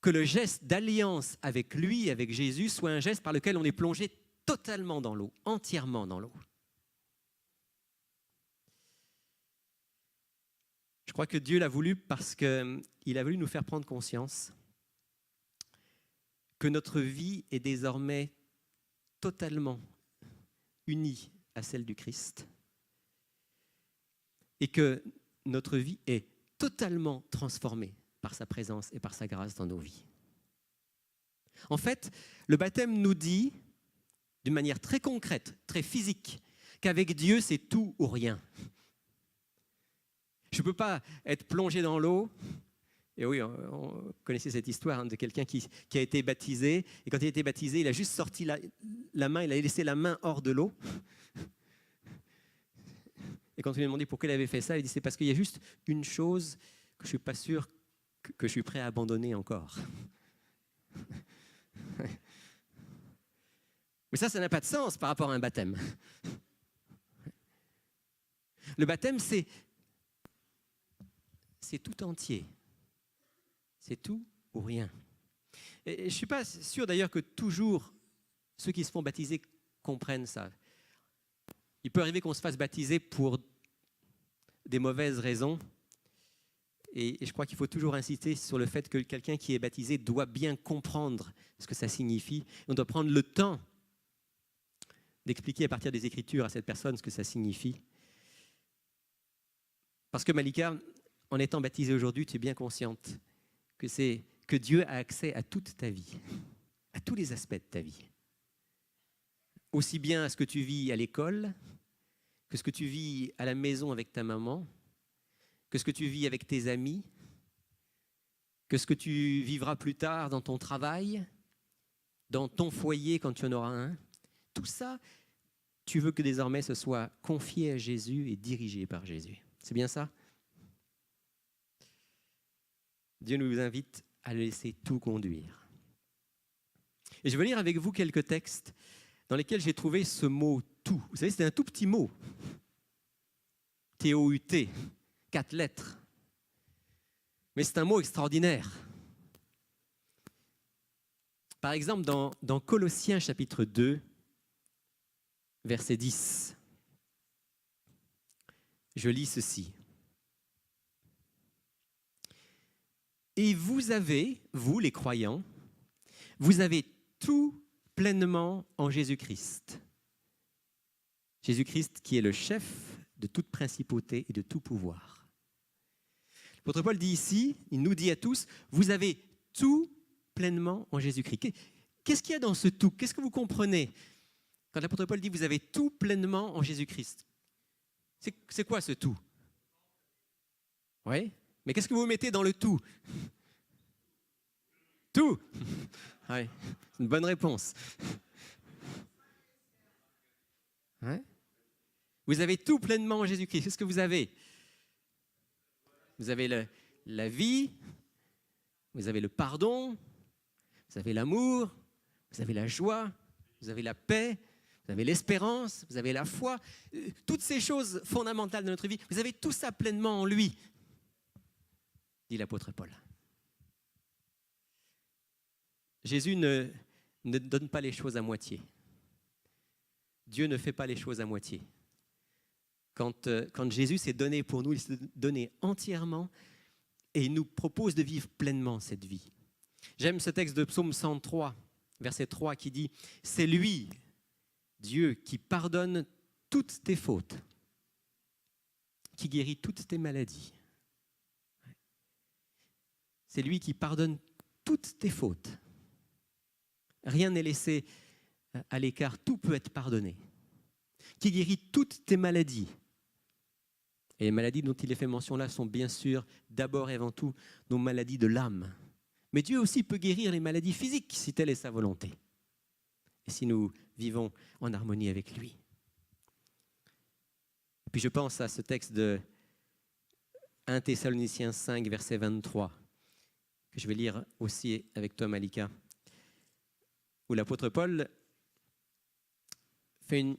que le geste d'alliance avec lui, avec Jésus, soit un geste par lequel on est plongé totalement dans l'eau, entièrement dans l'eau? Je crois que Dieu l'a voulu parce qu'il a voulu nous faire prendre conscience que notre vie est désormais totalement unie à celle du Christ et que notre vie est totalement transformée par sa présence et par sa grâce dans nos vies. En fait, le baptême nous dit, d'une manière très concrète, très physique, qu'avec Dieu, c'est tout ou rien. Je ne peux pas être plongé dans l'eau. Et oui, on connaissait cette histoire de quelqu'un qui a été baptisé. Et quand il a été baptisé, il a juste sorti la main, il a laissé la main hors de l'eau. Et quand on lui a demandé pourquoi il avait fait ça, il dit c'est parce qu'il y a juste une chose que je ne suis pas sûr que je suis prêt à abandonner encore. Mais ça n'a pas de sens par rapport à un baptême. Le baptême, c'est tout entier. C'est tout ou rien. Et je ne suis pas sûr d'ailleurs que toujours ceux qui se font baptiser comprennent ça. Il peut arriver qu'on se fasse baptiser pour des mauvaises raisons. Et je crois qu'il faut toujours insister sur le fait que quelqu'un qui est baptisé doit bien comprendre ce que ça signifie. On doit prendre le temps d'expliquer à partir des Écritures à cette personne ce que ça signifie. Parce que Malika, en étant baptisée aujourd'hui, tu es bien consciente que Dieu a accès à toute ta vie, à tous les aspects de ta vie. Aussi bien à ce que tu vis à l'école, que ce que tu vis à la maison avec ta maman, que ce que tu vis avec tes amis, que ce que tu vivras plus tard dans ton travail, dans ton foyer quand tu en auras un. Tout ça, tu veux que désormais ce soit confié à Jésus et dirigé par Jésus. C'est bien ça? Dieu nous invite à le laisser tout conduire. Et je vais lire avec vous quelques textes dans lesquels j'ai trouvé ce mot « tout ». Vous savez, c'est un tout petit mot. T-O-U-T, 4 lettres. Mais c'est un mot extraordinaire. Par exemple, dans Colossiens chapitre 2, verset 10, je lis ceci. Et vous avez, vous les croyants, vous avez tout pleinement en Jésus-Christ. Jésus-Christ qui est le chef de toute principauté et de tout pouvoir. L'apôtre Paul dit ici, il nous dit à tous, vous avez tout pleinement en Jésus-Christ. Qu'est-ce qu'il y a dans ce tout? Qu'est-ce que vous comprenez quand l'apôtre Paul dit vous avez tout pleinement en Jésus-Christ? C'est quoi ce tout? Oui? Mais qu'est-ce que vous mettez dans le tout? Tout. Oui, c'est une bonne réponse. Ouais. Vous avez tout pleinement en Jésus-Christ. Qu'est-ce que vous avez? Vous avez la vie, vous avez le pardon, vous avez l'amour, vous avez la joie, vous avez la paix, vous avez l'espérance, vous avez la foi. Toutes ces choses fondamentales de notre vie, vous avez tout ça pleinement en lui, dit l'apôtre Paul. Jésus ne donne pas les choses à moitié. Dieu ne fait pas les choses à moitié. Quand Jésus s'est donné pour nous, il s'est donné entièrement et il nous propose de vivre pleinement cette vie. J'aime ce texte de Psaume 103, verset 3, qui dit « C'est lui, Dieu, qui pardonne toutes tes fautes, qui guérit toutes tes maladies. » C'est lui qui pardonne toutes tes fautes. Rien n'est laissé à l'écart, tout peut être pardonné. Qui guérit toutes tes maladies. Et les maladies dont il est fait mention là sont bien sûr d'abord et avant tout nos maladies de l'âme. Mais Dieu aussi peut guérir les maladies physiques si telle est sa volonté. Et si nous vivons en harmonie avec lui. Et puis je pense à ce texte de 1 Thessaloniciens 5, verset 23, que je vais lire aussi avec toi, Malika, où l'apôtre Paul fait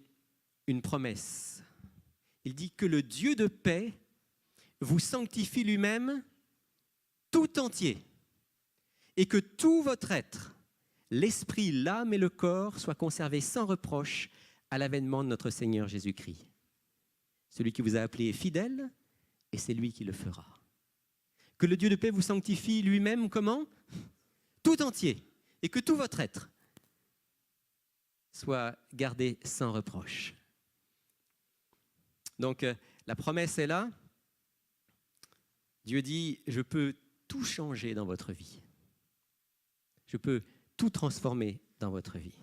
une promesse. Il dit que le Dieu de paix vous sanctifie lui-même tout entier et que tout votre être, l'esprit, l'âme et le corps soient conservés sans reproche à l'avènement de notre Seigneur Jésus-Christ. Celui qui vous a appelé est fidèle et c'est lui qui le fera. Que le Dieu de paix vous sanctifie lui-même comment ? Tout entier et que tout votre être soit gardé sans reproche. Donc, la promesse est là. Dieu dit, je peux tout changer dans votre vie. Je peux tout transformer dans votre vie.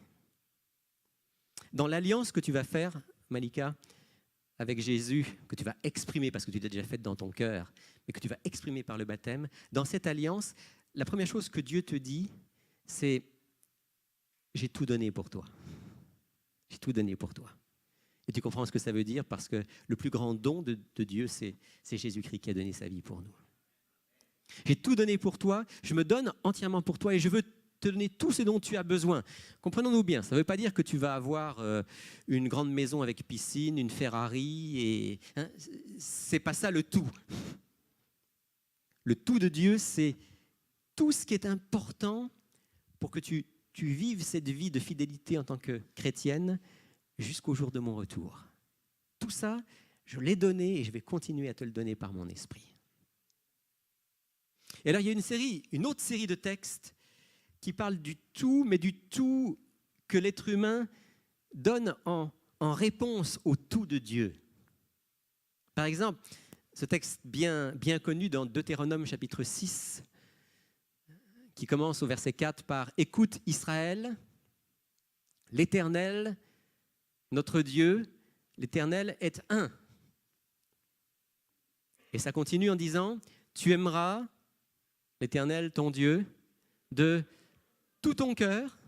Dans l'alliance que tu vas faire, Malika, avec Jésus, que tu vas exprimer, parce que tu l'as déjà faite dans ton cœur, mais que tu vas exprimer par le baptême, dans cette alliance, la première chose que Dieu te dit, c'est « j'ai tout donné pour toi ». J'ai tout donné pour toi. Et tu comprends ce que ça veut dire parce que le plus grand don de Dieu, c'est Jésus-Christ qui a donné sa vie pour nous. J'ai tout donné pour toi, je me donne entièrement pour toi et je veux te donner tout ce dont tu as besoin. Comprenons-nous bien, ça ne veut pas dire que tu vas avoir une grande maison avec piscine, une Ferrari, et hein, c'est pas ça le tout. Le tout de Dieu, c'est tout ce qui est important pour que tu vives cette vie de fidélité en tant que chrétienne jusqu'au jour de mon retour. Tout ça, je l'ai donné et je vais continuer à te le donner par mon esprit. Et alors, il y a une autre série de textes qui parlent du tout, mais du tout que l'être humain donne en réponse au tout de Dieu. Par exemple, ce texte bien connu dans Deutéronome chapitre 6, qui commence au verset 4 par « Écoute Israël, l'Éternel, notre Dieu, l'Éternel est un. » Et ça continue en disant « Tu aimeras l'Éternel, ton Dieu, de tout ton cœur,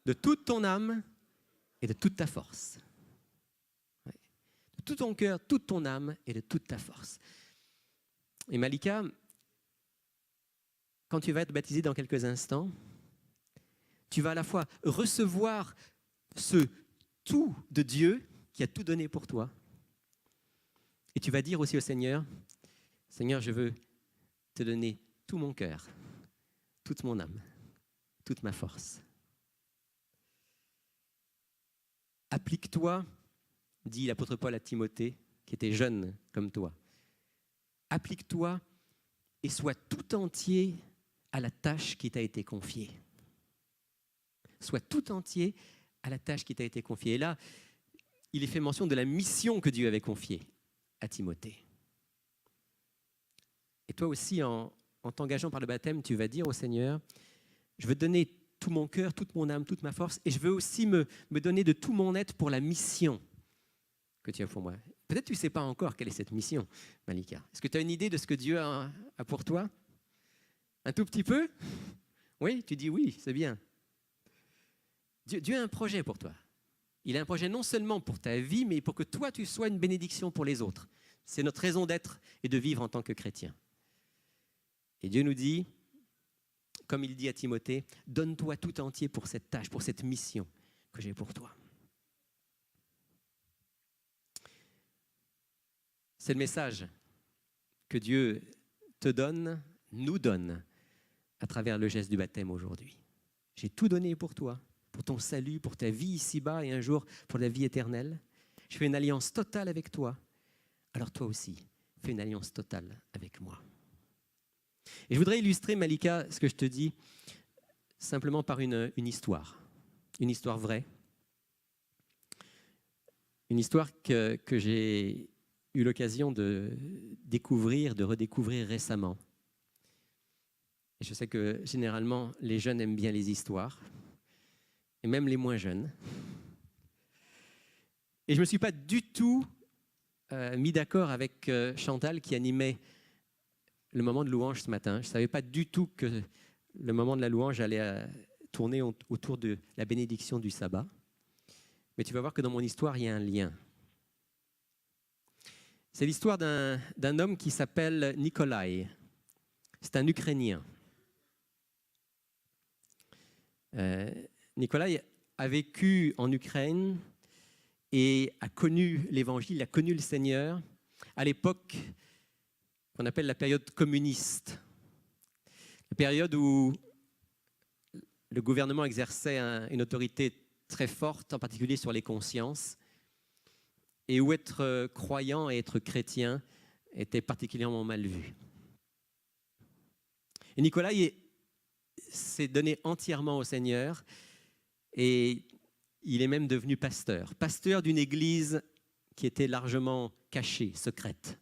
de toute ton âme et de toute ta force. » De tout ton cœur, toute ton âme et de toute ta force. Et Malika, quand tu vas être baptisé dans quelques instants, tu vas à la fois recevoir ce tout de Dieu qui a tout donné pour toi. Et tu vas dire aussi au Seigneur, Seigneur, je veux te donner tout mon cœur, toute mon âme, toute ma force. Applique-toi, dit l'apôtre Paul à Timothée, qui était jeune comme toi. Applique-toi et sois tout entier à la tâche qui t'a été confiée. Sois tout entier à la tâche qui t'a été confiée. Et là, il est fait mention de la mission que Dieu avait confiée à Timothée. Et toi aussi, en t'engageant par le baptême, tu vas dire au Seigneur, je veux te donner tout mon cœur, toute mon âme, toute ma force, et je veux aussi me donner de tout mon être pour la mission que tu as pour moi. Peut-être que tu ne sais pas encore quelle est cette mission, Malika. Est-ce que tu as une idée de ce que Dieu a pour toi ? Un tout petit peu ? Oui, tu dis oui, c'est bien. Dieu a un projet pour toi. Il a un projet non seulement pour ta vie, mais pour que toi, tu sois une bénédiction pour les autres. C'est notre raison d'être et de vivre en tant que chrétien. Et Dieu nous dit, comme il dit à Timothée, donne-toi tout entier pour cette tâche, pour cette mission que j'ai pour toi. C'est le message que Dieu te donne, nous donne, à travers le geste du baptême aujourd'hui. J'ai tout donné pour toi, pour ton salut, pour ta vie ici-bas et un jour pour la vie éternelle. Je fais une alliance totale avec toi. Alors toi aussi, fais une alliance totale avec moi. Et je voudrais illustrer, Malika, ce que je te dis, simplement par une histoire vraie. Une histoire que j'ai eu l'occasion de découvrir, de redécouvrir récemment. Et je sais que généralement, les jeunes aiment bien les histoires, et même les moins jeunes. Et je ne me suis pas du tout mis d'accord avec Chantal qui animait le moment de louange ce matin. Je ne savais pas du tout que le moment de la louange allait tourner autour de la bénédiction du sabbat. Mais tu vas voir que dans mon histoire, il y a un lien. C'est l'histoire d'un homme qui s'appelle Nikolai. C'est un Ukrainien. Nikolai a vécu en Ukraine et a connu l'Évangile, a connu le Seigneur à l'époque qu'on appelle la période communiste. La période où le gouvernement exerçait une autorité très forte, en particulier sur les consciences, et où être croyant et être chrétien était particulièrement mal vu. Et Nicolas s'est donné entièrement au Seigneur et il est même devenu pasteur d'une église qui était largement cachée, secrète.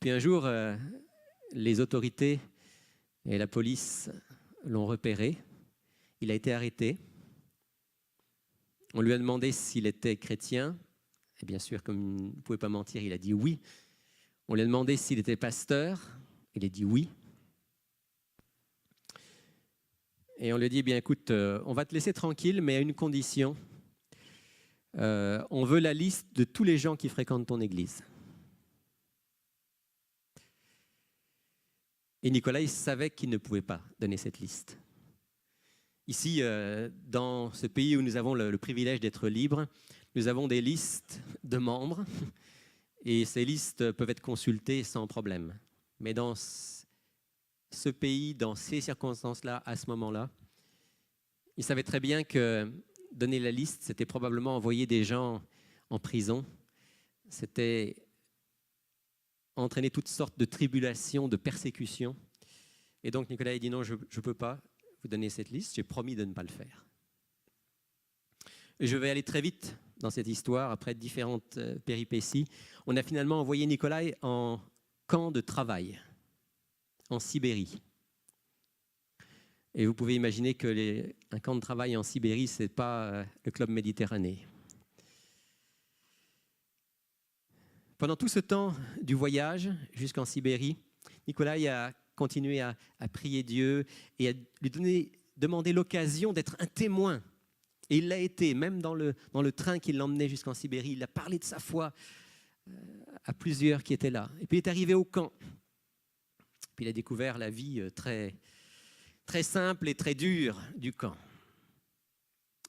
Puis un jour, les autorités et la police l'ont repéré. Il a été arrêté. On lui a demandé s'il était chrétien. Et bien sûr, comme il ne pouvait pas mentir, il a dit oui. On lui a demandé s'il était pasteur. Il a dit oui. Et on lui a dit, eh bien, écoute, on va te laisser tranquille, mais à une condition. On veut la liste de tous les gens qui fréquentent ton église. Et Nicolas savait qu'il ne pouvait pas donner cette liste. Ici, dans ce pays où nous avons le privilège d'être libres, nous avons des listes de membres et ces listes peuvent être consultées sans problème. Mais dans ce pays, dans ces circonstances-là, à ce moment-là, il savait très bien que donner la liste, c'était probablement envoyer des gens en prison. C'était entraîner toutes sortes de tribulations, de persécutions. Et donc Nicolas a dit non, je ne peux pas vous donner cette liste, j'ai promis de ne pas le faire. Et je vais aller très vite dans cette histoire, après différentes péripéties. On a finalement envoyé Nicolas en camp de travail, en Sibérie. Et vous pouvez imaginer que un camp de travail en Sibérie, ce n'est pas le club Méditerranée. Pendant tout ce temps du voyage jusqu'en Sibérie, Nicolas a continué à prier Dieu et à lui demander l'occasion d'être un témoin. Et il l'a été, même dans le train qui l'emmenait jusqu'en Sibérie. Il a parlé de sa foi à plusieurs qui étaient là. Et puis il est arrivé au camp. Puis il a découvert la vie très, très simple et très dure du camp.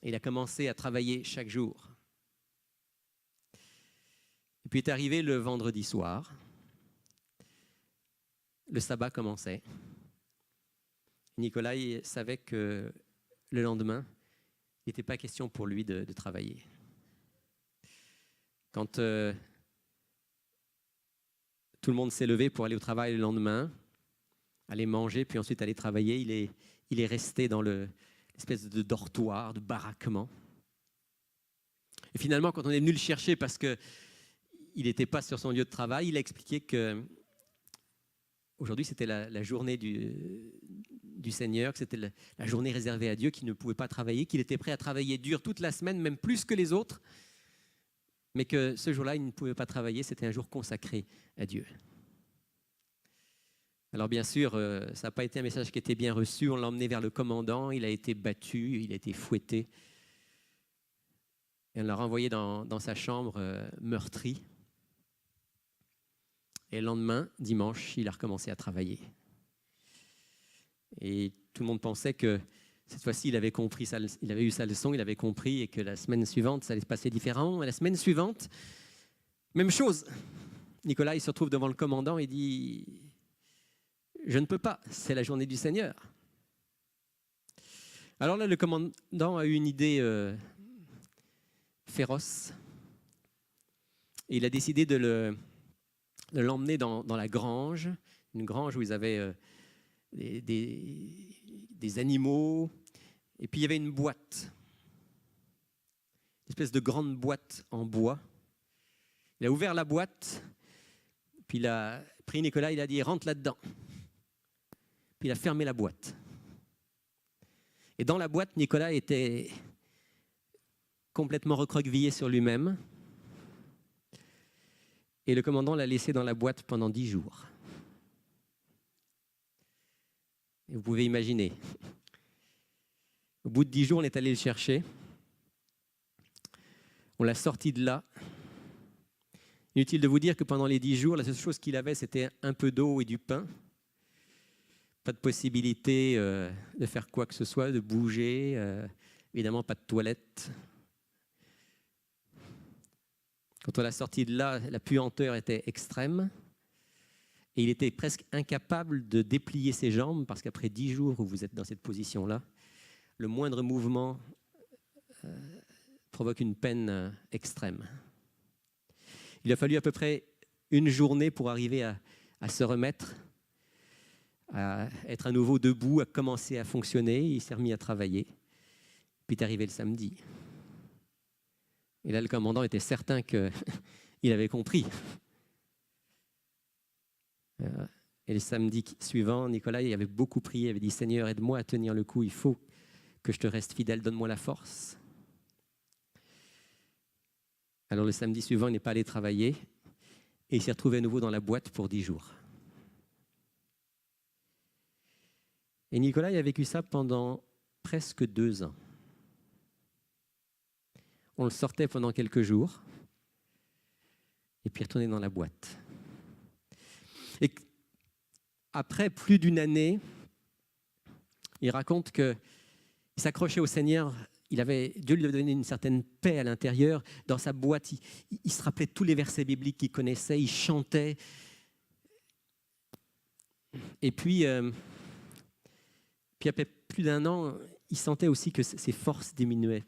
Et il a commencé à travailler chaque jour. Et puis est arrivé le vendredi soir. Le sabbat commençait. Nicolas savait que le lendemain, il n'était pas question pour lui de travailler. Quand tout le monde s'est levé pour aller au travail le lendemain, aller manger, puis ensuite aller travailler, il est resté dans l'espèce de dortoir, de baraquement. Et finalement, quand on est venu le chercher parce qu'il n'était pas sur son lieu de travail, il a expliqué que aujourd'hui, c'était la journée du Seigneur, que c'était la journée réservée à Dieu, qu'il ne pouvait pas travailler, qu'il était prêt à travailler dur toute la semaine, même plus que les autres, mais que ce jour-là, il ne pouvait pas travailler, c'était un jour consacré à Dieu. Alors bien sûr, ça n'a pas été un message qui était bien reçu, on l'a emmené vers le commandant, il a été battu, il a été fouetté, et on l'a renvoyé dans sa chambre meurtri. Et le lendemain, dimanche, il a recommencé à travailler. Et tout le monde pensait que cette fois-ci, il avait compris, il avait eu sa leçon, il avait compris, et que la semaine suivante, ça allait se passer différemment. Et la semaine suivante, même chose. Nicolas, il se retrouve devant le commandant et dit « Je ne peux pas, c'est la journée du Seigneur. » Alors là, le commandant a eu une idée féroce. Et il a décidé de l'emmener dans la grange, une grange où ils avaient des animaux, et puis il y avait une boîte, une espèce de grande boîte en bois. Il a ouvert la boîte, puis il a pris Nicolas, il a dit « rentre là-dedans ». Puis il a fermé la boîte. Et dans la boîte, Nicolas était complètement recroquevillé sur lui-même. Et le commandant l'a laissé dans la boîte pendant 10 jours. Et vous pouvez imaginer. Au bout de 10 jours, on est allé le chercher. On l'a sorti de là. Inutile de vous dire que pendant les 10 jours, la seule chose qu'il avait, c'était un peu d'eau et du pain. Pas de possibilité de faire quoi que ce soit, de bouger. Évidemment, pas de toilette. Quand on l'a sorti de là, la puanteur était extrême. Et il était presque incapable de déplier ses jambes parce qu'après 10 jours où vous êtes dans cette position-là, le moindre mouvement provoque une peine extrême. Il a fallu à peu près une journée pour arriver à se remettre, à être à nouveau debout, à commencer à fonctionner. Il s'est remis à travailler. Puis est arrivé le samedi. Et là, le commandant était certain qu'il avait compris. Et le samedi suivant, Nicolas il avait beaucoup prié. Il avait dit « Seigneur, aide-moi à tenir le coup. Il faut que je te reste fidèle. Donne-moi la force. » Alors le samedi suivant, il n'est pas allé travailler. Et il s'est retrouvé à nouveau dans la boîte pour 10 jours. Et Nicolas il a vécu ça pendant presque 2 ans. On le sortait pendant quelques jours et puis retournait dans la boîte. Et après plus d'une année, il raconte qu'il s'accrochait au Seigneur. Dieu lui avait donné une certaine paix à l'intérieur. Dans sa boîte, il se rappelait tous les versets bibliques qu'il connaissait, il chantait. Et puis après plus d'un an, il sentait aussi que ses forces diminuaient,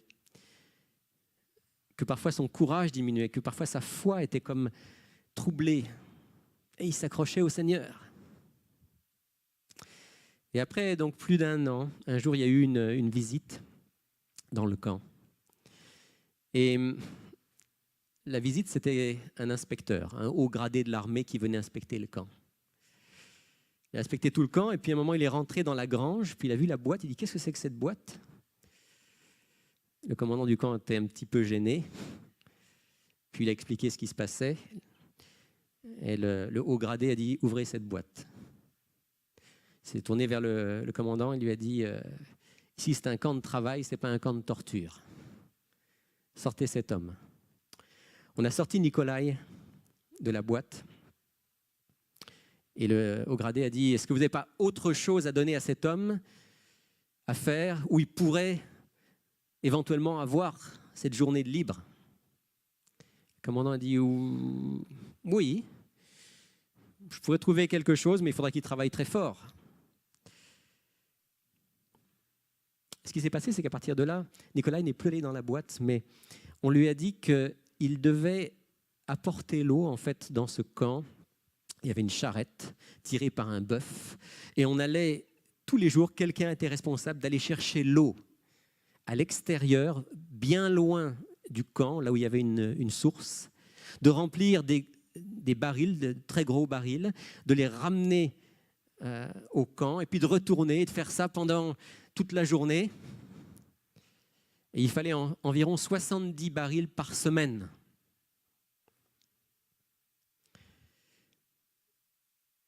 que parfois son courage diminuait, que parfois sa foi était comme troublée. Et il s'accrochait au Seigneur. Et après donc plus d'un an, un jour il y a eu une visite dans le camp. Et la visite, c'était un inspecteur, un haut gradé de l'armée qui venait inspecter le camp. Il a inspecté tout le camp et puis à un moment il est rentré dans la grange, puis il a vu la boîte, il dit « Qu'est-ce que c'est que cette boîte ?» Le commandant du camp était un petit peu gêné, puis il a expliqué ce qui se passait et le haut gradé a dit « Ouvrez cette boîte ». Il s'est tourné vers le commandant et lui a dit « Ici c'est un camp de travail, ce n'est pas un camp de torture. Sortez cet homme ». On a sorti Nikolai de la boîte. Et le haut gradé a dit « Est-ce que vous n'avez pas autre chose à donner à cet homme, à faire, où il pourrait éventuellement avoir cette journée de libre ?» Le commandant a dit « Oui, je pourrais trouver quelque chose, mais il faudra qu'il travaille très fort. » Ce qui s'est passé, c'est qu'à partir de là, Nicolas n'est plus allé dans la boîte, mais on lui a dit qu'il devait apporter l'eau en fait dans ce camp. Il y avait une charrette tirée par un bœuf et on allait tous les jours, quelqu'un était responsable d'aller chercher l'eau à l'extérieur, bien loin du camp, là où il y avait une source, de remplir des barils, de très gros barils, de les ramener au camp et puis de retourner et de faire ça pendant toute la journée. Et il fallait environ 70 barils par semaine.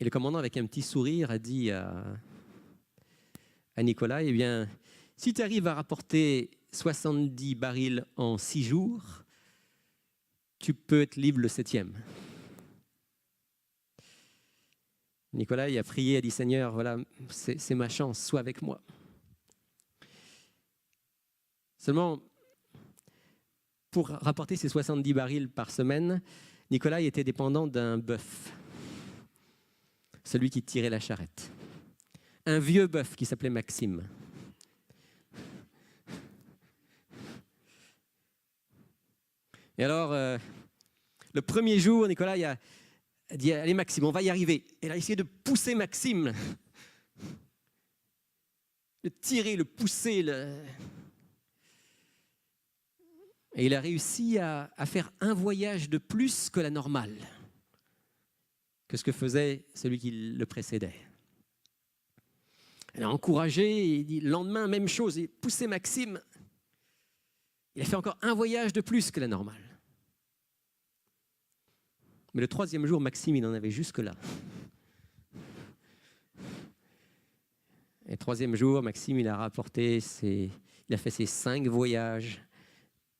Et le commandant, avec un petit sourire, a dit à Nicolas, eh bien, si tu arrives à rapporter 70 barils en 6 jours, tu peux être libre le 7e. Nicolas il a prié, a dit, Seigneur, voilà, c'est ma chance, sois avec moi. Seulement, pour rapporter ces 70 barils par semaine, Nicolas était dépendant d'un bœuf. Celui qui tirait la charrette. Un vieux bœuf qui s'appelait Maxime. Et alors, le premier jour, Nicolas il a dit « Allez Maxime, on va y arriver ». Et il a essayé de pousser Maxime. Le tirer, le pousser. Et il a réussi à faire un voyage de plus que la normale, que ce que faisait celui qui le précédait. Elle a encouragé, il dit, le lendemain, même chose, il poussait Maxime. Il a fait encore un voyage de plus que la normale. Mais le 3e jour, Maxime, il en avait jusque-là. Et le 3e jour, Maxime, il a fait ses 5 voyages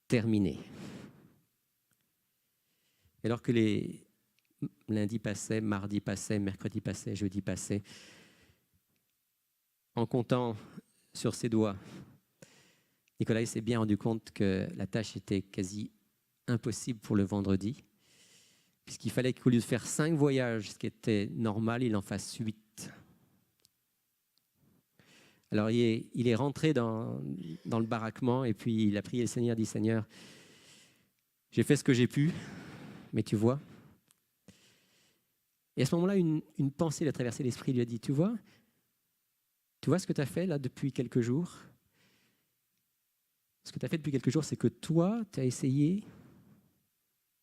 terminés. Et Alors que les lundis passaient, mardi passait, mercredi passait, jeudi passait, en comptant sur ses doigts, Nicolas s'est bien rendu compte que la tâche était quasi impossible pour le vendredi, puisqu'il fallait qu'au lieu de faire 5 voyages, ce qui était normal, il en fasse 8. Alors il est rentré dans le baraquement et puis il a prié le Seigneur, dit « Seigneur, j'ai fait ce que j'ai pu, mais tu vois ». Et à ce moment-là, une pensée lui a traversé l'esprit, il lui a dit « Tu vois ce que tu as fait là depuis quelques jours ? Ce que tu as fait depuis quelques jours, c'est que toi, tu as essayé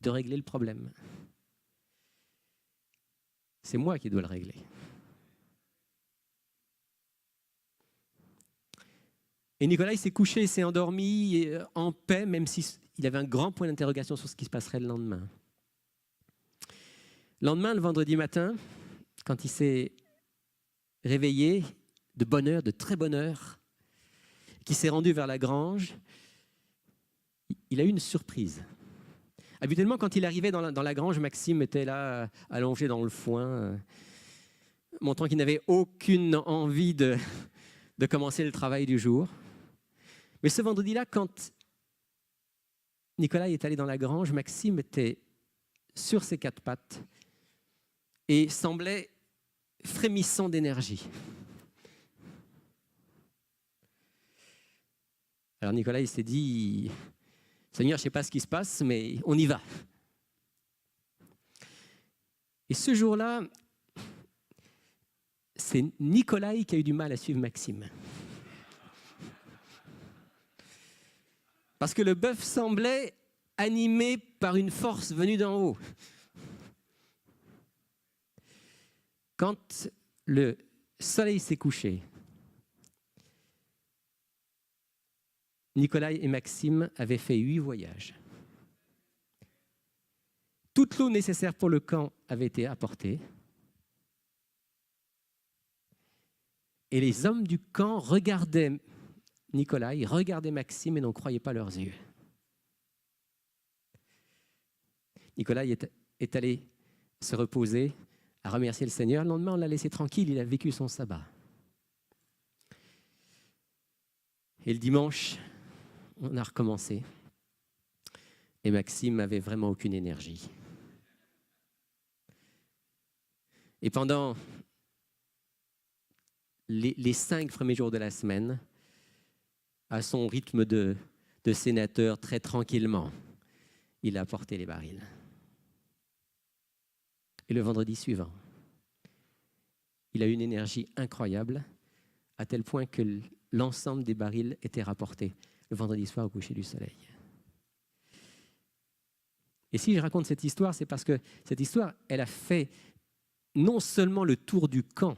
de régler le problème. C'est moi qui dois le régler. » Et Nicolas, il s'est couché, il s'est endormi en paix, même s'il avait un grand point d'interrogation sur ce qui se passerait le lendemain. Le lendemain, le vendredi matin, quand il s'est réveillé de bonne heure, de très bonne heure, qu'il s'est rendu vers la grange, il a eu une surprise. Habituellement, quand il arrivait dans la grange, Maxime était là, allongé dans le foin, montrant qu'il n'avait aucune envie de commencer le travail du jour. Mais ce vendredi-là, quand Nicolas est allé dans la grange, Maxime était sur ses 4 pattes et semblait frémissant d'énergie. Alors Nicolas, il s'est dit « Seigneur, je ne sais pas ce qui se passe, mais on y va. » Et ce jour-là, c'est Nicolas qui a eu du mal à suivre Maxime. Parce que le bœuf semblait animé par une force venue d'en haut. Quand le soleil s'est couché, Nicolas et Maxime avaient fait 8 voyages. Toute l'eau nécessaire pour le camp avait été apportée. Et les hommes du camp regardaient Nicolas, regardaient Maxime et n'en croyaient pas leurs yeux. Nicolas est allé se reposer, a remercié le Seigneur. Le lendemain, on l'a laissé tranquille, il a vécu son sabbat. Et le dimanche, on a recommencé. Et Maxime n'avait vraiment aucune énergie. Et pendant les 5 premiers jours de la semaine, à son rythme de sénateur, très tranquillement, il a apporté les barils. Et le vendredi suivant, il a eu une énergie incroyable, à tel point que l'ensemble des barils était rapporté le vendredi soir au coucher du soleil. Et si je raconte cette histoire, c'est parce que cette histoire, elle a fait non seulement le tour du camp,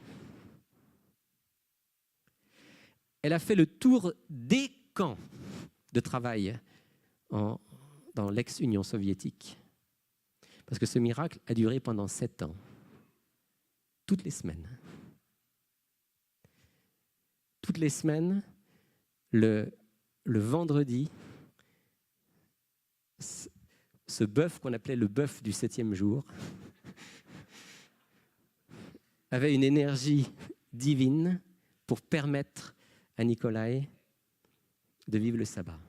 elle a fait le tour des camps de travail dans l'ex-Union soviétique. Parce que ce miracle a duré pendant 7 ans, toutes les semaines. Toutes les semaines, le vendredi, ce bœuf qu'on appelait le bœuf du 7e jour avait une énergie divine pour permettre à Nikolai de vivre le sabbat.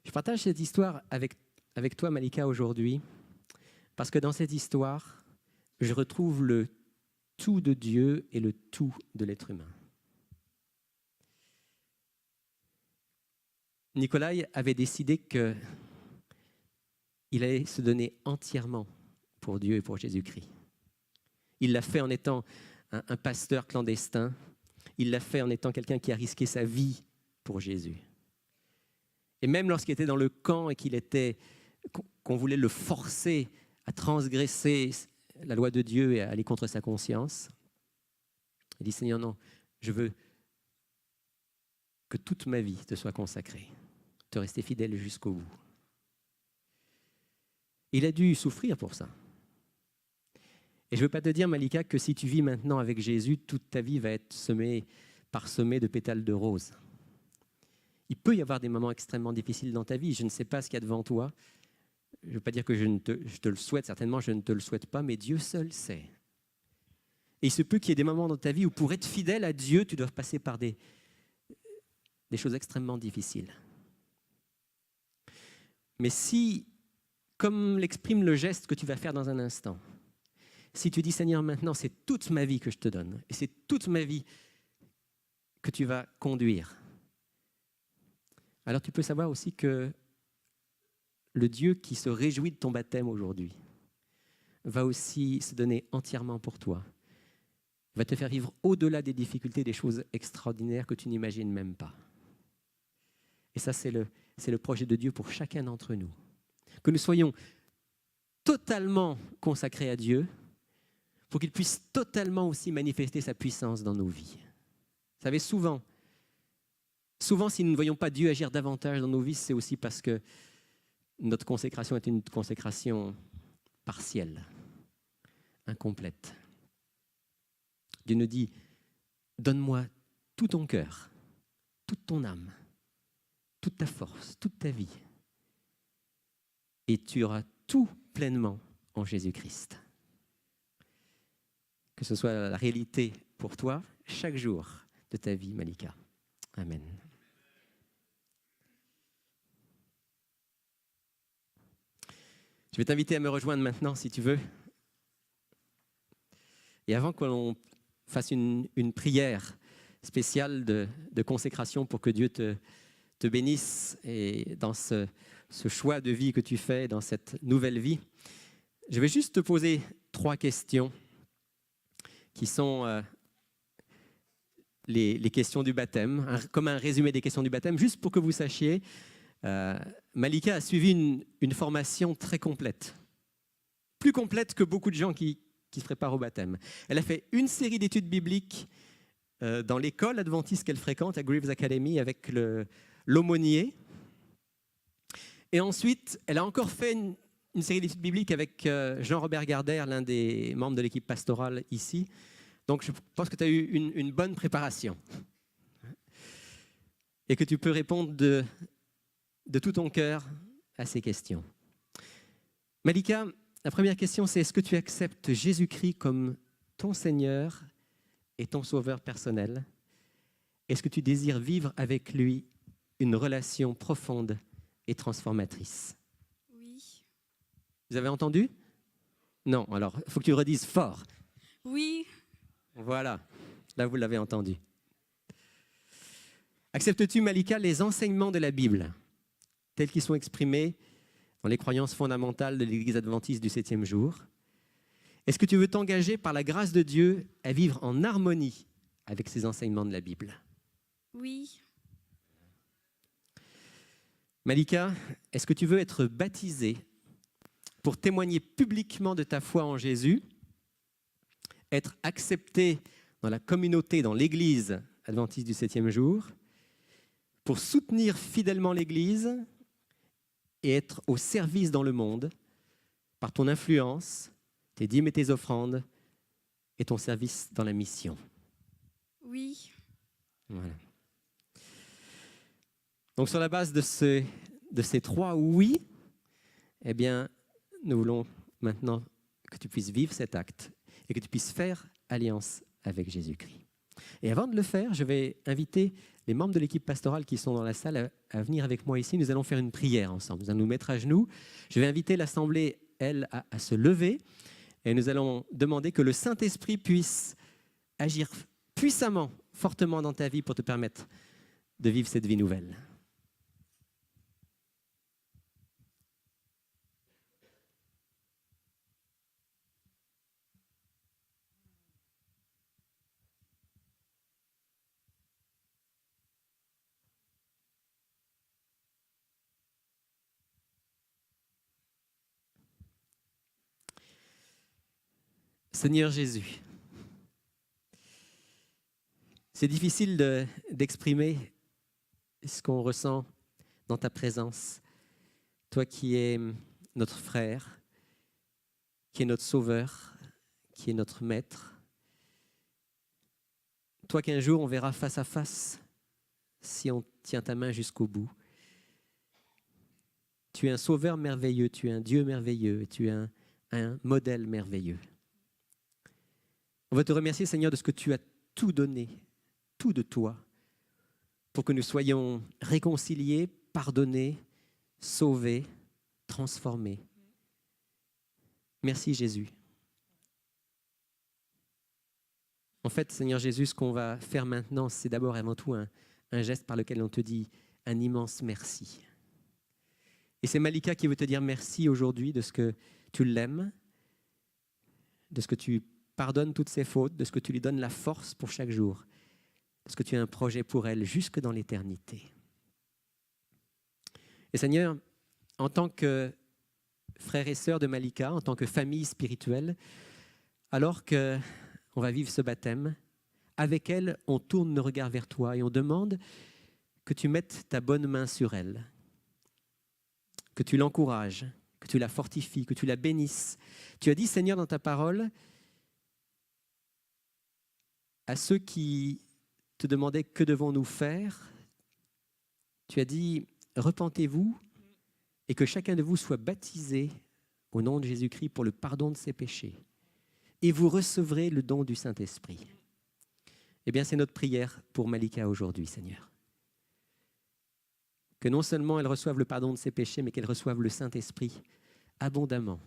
Je partage cette histoire avec toi, Malika, aujourd'hui, parce que dans cette histoire, je retrouve le tout de Dieu et le tout de l'être humain. Nikolai avait décidé qu'il allait se donner entièrement pour Dieu et pour Jésus-Christ. Il l'a fait en étant un pasteur clandestin. Il l'a fait en étant quelqu'un qui a risqué sa vie pour Jésus. Et même lorsqu'il était dans le camp et qu'on voulait le forcer à transgresser la loi de Dieu et à aller contre sa conscience, il dit « Seigneur, non, je veux que toute ma vie te soit consacrée, te rester fidèle jusqu'au bout. » Il a dû souffrir pour ça. Et je ne veux pas te dire, Malika, que si tu vis maintenant avec Jésus, toute ta vie va être parsemée de pétales de rose. Il peut y avoir des moments extrêmement difficiles dans ta vie. Je ne sais pas ce qu'il y a devant toi. Je ne veux pas dire que je te le souhaite, certainement je ne te le souhaite pas, mais Dieu seul sait. Et il se peut qu'il y ait des moments dans ta vie où pour être fidèle à Dieu, tu dois passer par des choses extrêmement difficiles. Mais si, comme l'exprime le geste que tu vas faire dans un instant, si tu dis Seigneur, maintenant c'est toute ma vie que je te donne, et c'est toute ma vie que tu vas conduire, alors tu peux savoir aussi que le Dieu qui se réjouit de ton baptême aujourd'hui va aussi se donner entièrement pour toi, va te faire vivre au-delà des difficultés, des choses extraordinaires que tu n'imagines même pas. Et ça, c'est le projet de Dieu pour chacun d'entre nous. Que nous soyons totalement consacrés à Dieu pour qu'il puisse totalement aussi manifester sa puissance dans nos vies. Vous savez, souvent, si nous ne voyons pas Dieu agir davantage dans nos vies, c'est aussi parce que notre consécration est une consécration partielle, incomplète. Dieu nous dit, donne-moi tout ton cœur, toute ton âme, toute ta force, toute ta vie. Et tu auras tout pleinement en Jésus-Christ. Que ce soit la réalité pour toi, chaque jour de ta vie, Malika. Amen. Je vais t'inviter à me rejoindre maintenant, si tu veux. Et avant que l'on fasse une prière spéciale de consécration pour que Dieu te bénisse et dans ce choix de vie que tu fais, dans cette nouvelle vie, je vais juste te poser 3 questions qui sont les questions du baptême, comme un résumé des questions du baptême, juste pour que vous sachiez. Malika a suivi une formation très complète, plus complète que beaucoup de gens qui se préparent au baptême. Elle a fait une série d'études bibliques dans l'école adventiste qu'elle fréquente, à Greaves Academy, avec l'aumônier. Et ensuite, elle a encore fait une série d'études bibliques avec Jean-Robert Gardère, l'un des membres de l'équipe pastorale ici. Donc, je pense que tu as eu une bonne préparation et que tu peux répondre de tout ton cœur à ces questions. Malika, la première question, c'est est-ce que tu acceptes Jésus-Christ comme ton Seigneur et ton Sauveur personnel? Est-ce que tu désires vivre avec lui une relation profonde et transformatrice? Oui. Vous avez entendu? Non, alors il faut que tu redises fort. Oui. Voilà, là vous l'avez entendu. Acceptes-tu, Malika, les enseignements de la Bible, tels qu'ils sont exprimés dans les croyances fondamentales de l'Église adventiste du 7e jour? Est-ce que tu veux t'engager par la grâce de Dieu à vivre en harmonie avec ces enseignements de la Bible? Oui. Malika, est-ce que tu veux être baptisée pour témoigner publiquement de ta foi en Jésus, être acceptée dans la communauté, dans l'Église adventiste du 7e jour, pour soutenir fidèlement l'Église et être au service dans le monde par ton influence, tes dîmes et tes offrandes et ton service dans la mission? Oui. Voilà. Donc sur la base de ces 3 oui, eh bien, nous voulons maintenant que tu puisses vivre cet acte et que tu puisses faire alliance avec Jésus-Christ. Et avant de le faire, je vais inviter les membres de l'équipe pastorale qui sont dans la salle à venir avec moi ici. Nous allons faire une prière ensemble. Nous allons nous mettre à genoux. Je vais inviter l'Assemblée, elle, à se lever. Et nous allons demander que le Saint-Esprit puisse agir puissamment, fortement dans ta vie pour te permettre de vivre cette vie nouvelle. Seigneur Jésus, c'est difficile d'exprimer ce qu'on ressent dans ta présence. Toi qui es notre frère, qui est notre sauveur, qui est notre maître. Toi qu'un jour on verra face à face si on tient ta main jusqu'au bout. Tu es un sauveur merveilleux, tu es un Dieu merveilleux, tu es un modèle merveilleux. On va te remercier, Seigneur, de ce que tu as tout donné, tout de toi, pour que nous soyons réconciliés, pardonnés, sauvés, transformés. Merci, Jésus. En fait, Seigneur Jésus, ce qu'on va faire maintenant, c'est d'abord et avant tout un geste par lequel on te dit un immense merci. Et c'est Malika qui veut te dire merci aujourd'hui de ce que tu l'aimes, de ce que tu pardonnes toutes ses fautes, de ce que tu lui donnes la force pour chaque jour, de ce que tu as un projet pour elle jusque dans l'éternité. Et Seigneur, en tant que frères et sœurs de Malika, en tant que famille spirituelle, alors qu'on va vivre ce baptême, avec elle, on tourne nos regards vers toi et on demande que tu mettes ta bonne main sur elle, que tu l'encourages, que tu la fortifies, que tu la bénisses. Tu as dit, Seigneur, dans ta parole, à ceux qui te demandaient que devons-nous faire, tu as dit, repentez-vous et que chacun de vous soit baptisé au nom de Jésus-Christ pour le pardon de ses péchés. Et vous recevrez le don du Saint-Esprit. Eh bien, c'est notre prière pour Malika aujourd'hui, Seigneur. Que non seulement elle reçoive le pardon de ses péchés, mais qu'elle reçoive le Saint-Esprit abondamment.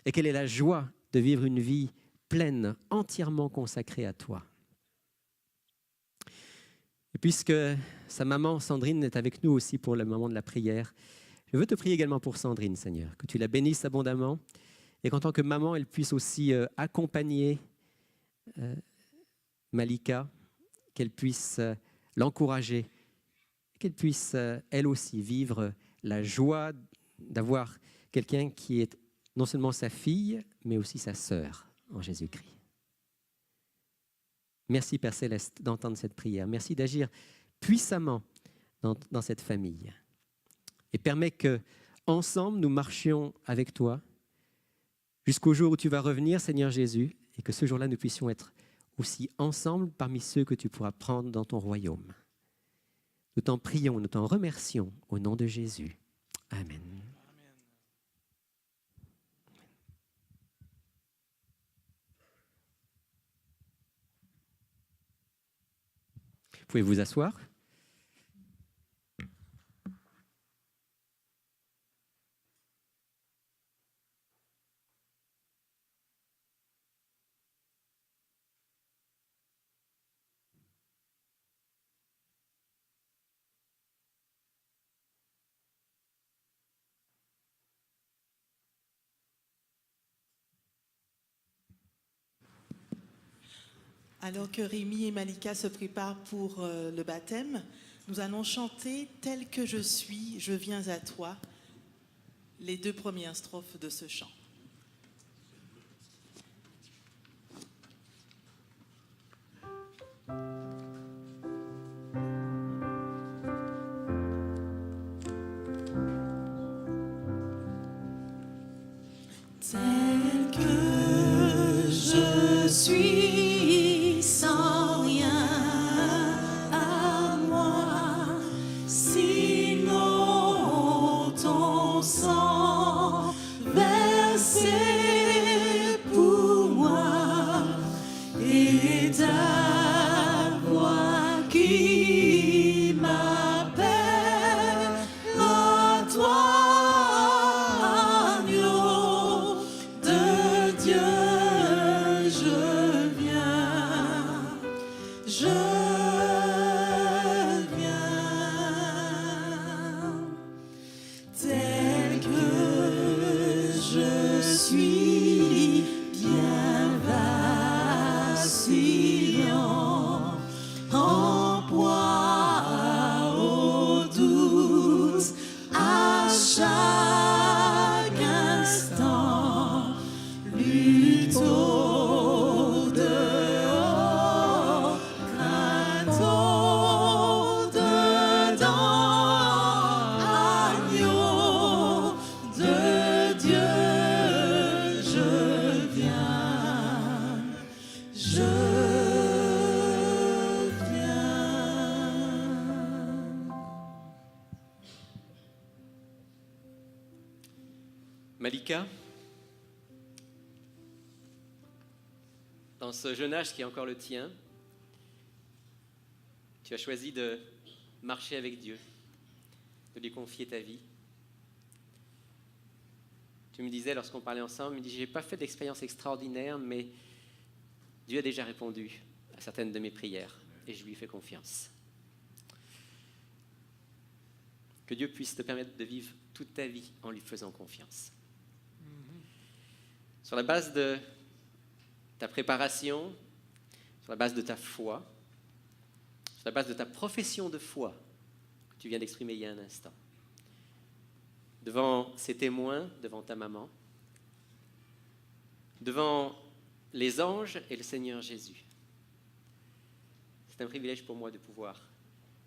Et qu'elle ait la joie de vivre une vie pleine, entièrement consacrée à toi. Et puisque sa maman Sandrine est avec nous aussi pour le moment de la prière, je veux te prier également pour Sandrine, Seigneur, que tu la bénisses abondamment et qu'en tant que maman, elle puisse aussi accompagner Malika, qu'elle puisse l'encourager, qu'elle puisse elle aussi vivre la joie d'avoir quelqu'un qui est non seulement sa fille, mais aussi sa sœur en Jésus-Christ. Merci, Père Céleste, d'entendre cette prière. Merci d'agir puissamment dans cette famille. Et permets qu'ensemble, nous marchions avec toi jusqu'au jour où tu vas revenir, Seigneur Jésus, et que ce jour-là, nous puissions être aussi ensemble parmi ceux que tu pourras prendre dans ton royaume. Nous t'en prions, nous t'en remercions au nom de Jésus. Amen. Vous pouvez vous asseoir. Alors que Rémi et Malika se préparent pour le baptême, nous allons chanter « Tel que je suis, je viens à toi », les 2 premières strophes de ce chant. Tel que je suis, sans rien à moi, sinon ton sang versé pour moi et ta voix qui m'appelle à toi, agneau de Dieu. Malika, dans ce jeune âge qui est encore le tien, tu as choisi de marcher avec Dieu, de lui confier ta vie. Tu me disais, lorsqu'on parlait ensemble, je n'ai pas fait d'expérience extraordinaire, mais Dieu a déjà répondu à certaines de mes prières et je lui fais confiance. Que Dieu puisse te permettre de vivre toute ta vie en lui faisant confiance. Sur la base de ta préparation, sur la base de ta foi, sur la base de ta profession de foi que tu viens d'exprimer il y a un instant, devant ces témoins, devant ta maman, devant les anges et le Seigneur Jésus. C'est un privilège pour moi de pouvoir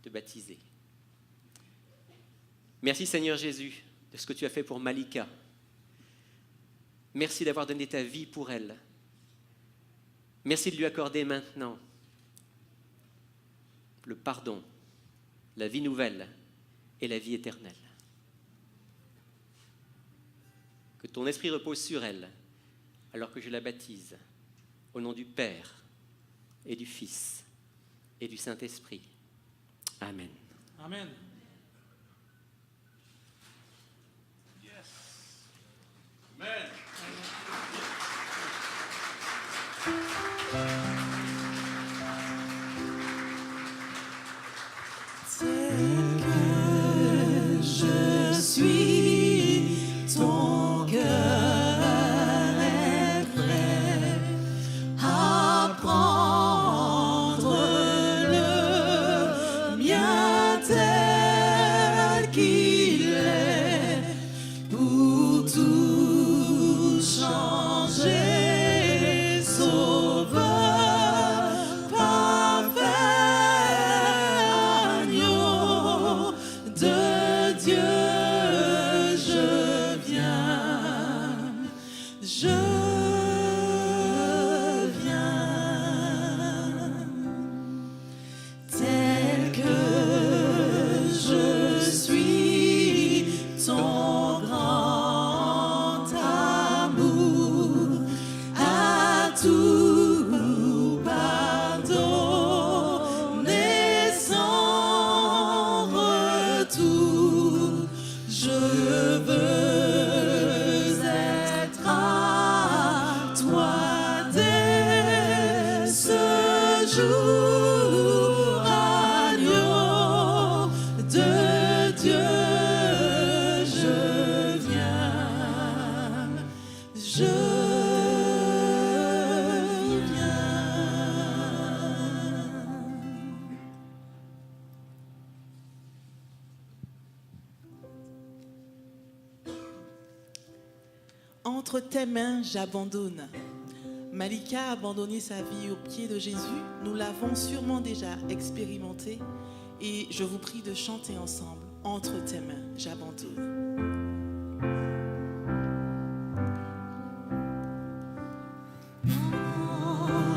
te baptiser. Merci Seigneur Jésus de ce que tu as fait pour Malika. Merci d'avoir donné ta vie pour elle. Merci de lui accorder maintenant le pardon, la vie nouvelle et la vie éternelle. Que ton esprit repose sur elle alors que je la baptise au nom du Père et du Fils et du Saint-Esprit. Amen. Amen. Je suis, ton cœur est prêt à prendre le mien tel qu'il est pour tout changer, sauveur, parfait agneau de Dieu, je viens, tel que je suis, ton grand amour à tout pardonner sans retour. Je veux être à toi dès ce jour, agneau de Dieu, je viens, je viens. Entre tes mains, j'abandonne. Malika a abandonné sa vie aux pieds de Jésus. Nous l'avons sûrement déjà expérimenté. Et je vous prie de chanter ensemble. Entre tes mains, j'abandonne.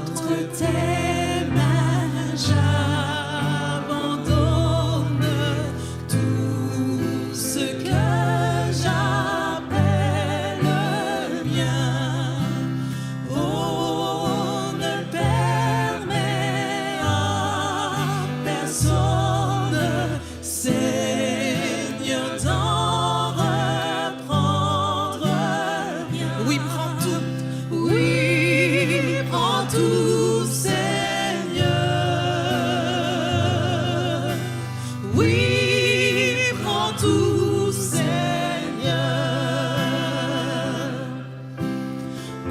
Entre tes mains, j'abandonne tout ce que j'appelle mien. Oh, ne permets à personne, Seigneur, d'en reprendre bien. Oui, prends tout. Oui, prends tout, Seigneur. Oui, prends tout, Seigneur.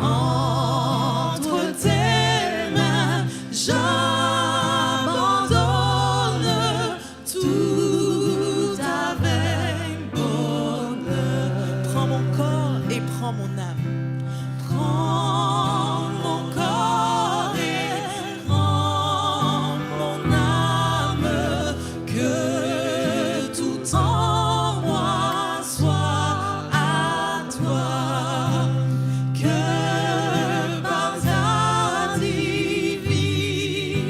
Entre tes mains, j'abandonne tout avec bonheur. Prends mon corps et prends mon âme. Prends mon corps et prends mon âme, que tout en moi soit à toi, que par ta divine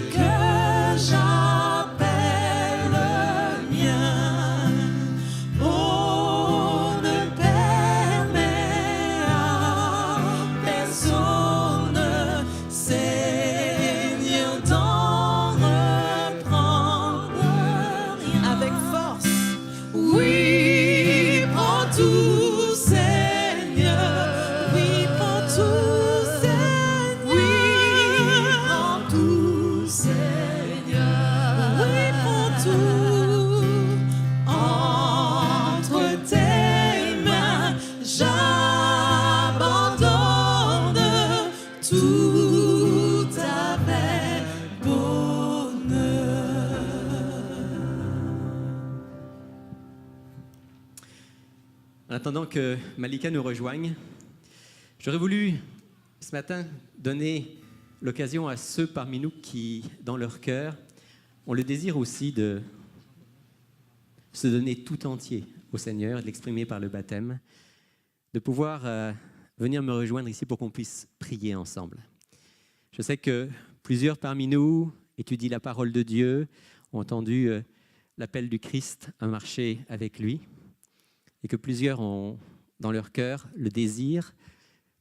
que j'appelle le mien. Oh, ne permets à personne, Seigneur, d'en reprendre rien. Avec force, oui, prends tout, Seigneur. Oui, prends tout, Seigneur. Oui, prends tout, Seigneur. Oui, prends tout. Entre tes mains, j'abandonne tout avec bonheur. En attendant que Malika nous rejoigne, j'aurais voulu ce matin donner l'occasion à ceux parmi nous qui, dans leur cœur, ont le désir aussi de se donner tout entier au Seigneur, de l'exprimer par le baptême, de pouvoir venir me rejoindre ici pour qu'on puisse prier ensemble. Je sais que plusieurs parmi nous étudient la parole de Dieu, ont entendu l'appel du Christ à marcher avec lui, et que plusieurs ont dans leur cœur le désir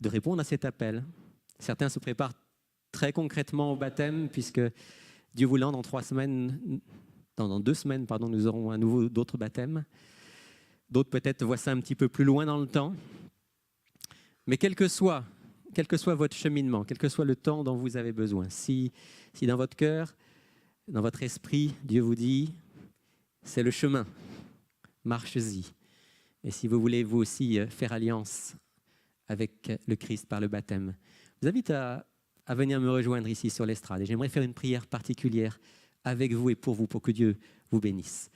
de répondre à cet appel. Certains se préparent très concrètement au baptême, puisque Dieu voulant, dans 2 semaines, nous aurons à nouveau d'autres baptêmes. D'autres peut-être voient ça un petit peu plus loin dans le temps. Mais quel que soit votre cheminement, quel que soit le temps dont vous avez besoin, si dans votre cœur, dans votre esprit, Dieu vous dit, c'est le chemin, marchez-y. Et si vous voulez vous aussi faire alliance avec le Christ par le baptême, je vous invite à venir me rejoindre ici sur l'estrade. Et j'aimerais faire une prière particulière avec vous et pour vous, pour que Dieu vous bénisse.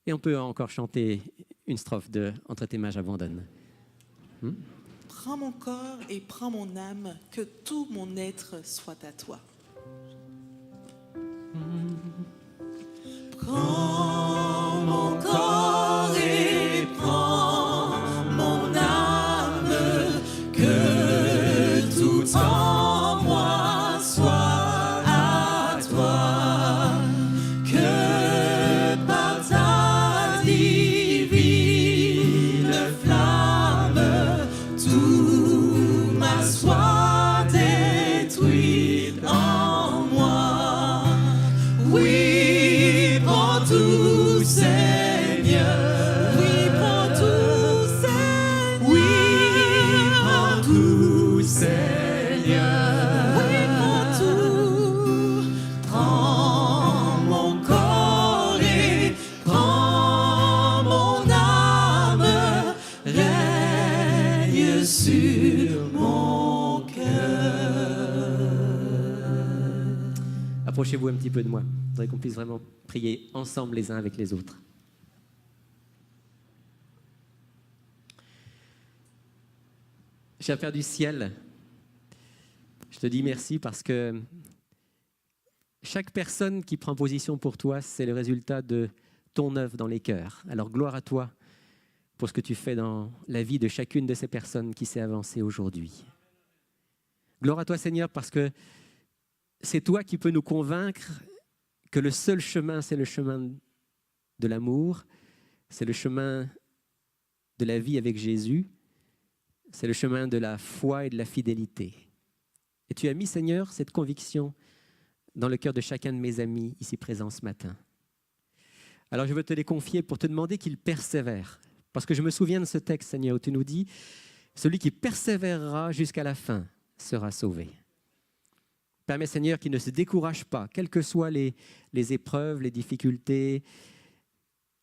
Et on peut encore chanter une strophe de « Entre tes mains, j'abandonne ». Prends mon corps et prends mon âme, que tout mon être soit à toi. Prends mon corps et prends mon âme, que tout en moi soit à toi, que par ta divine flamme, tout ma soit détruite en moi. Oui, prends tout, Seigneur. Oui, prends tout, Seigneur. Oui, prends tout, Seigneur. Oui, prends tout. Prends mon corps et prends mon âme. Règne sur mon cœur. Approchez-vous un petit peu de moi. Je voudrais qu'on puisse vraiment prier ensemble les uns avec les autres. Cher Père du ciel, je te dis merci parce que chaque personne qui prend position pour toi, c'est le résultat de ton œuvre dans les cœurs. Alors gloire à toi pour ce que tu fais dans la vie de chacune de ces personnes qui s'est avancée aujourd'hui. Gloire à toi Seigneur parce que c'est toi qui peux nous convaincre que le seul chemin, c'est le chemin de l'amour, c'est le chemin de la vie avec Jésus, c'est le chemin de la foi et de la fidélité. Et tu as mis, Seigneur, cette conviction dans le cœur de chacun de mes amis ici présents ce matin. Alors je veux te les confier pour te demander qu'ils persévèrent. Parce que je me souviens de ce texte, Seigneur, où tu nous dis « Celui qui persévérera jusqu'à la fin sera sauvé ». Permets, Seigneur, qu'ils ne se découragent pas, quelles que soient les épreuves, les difficultés,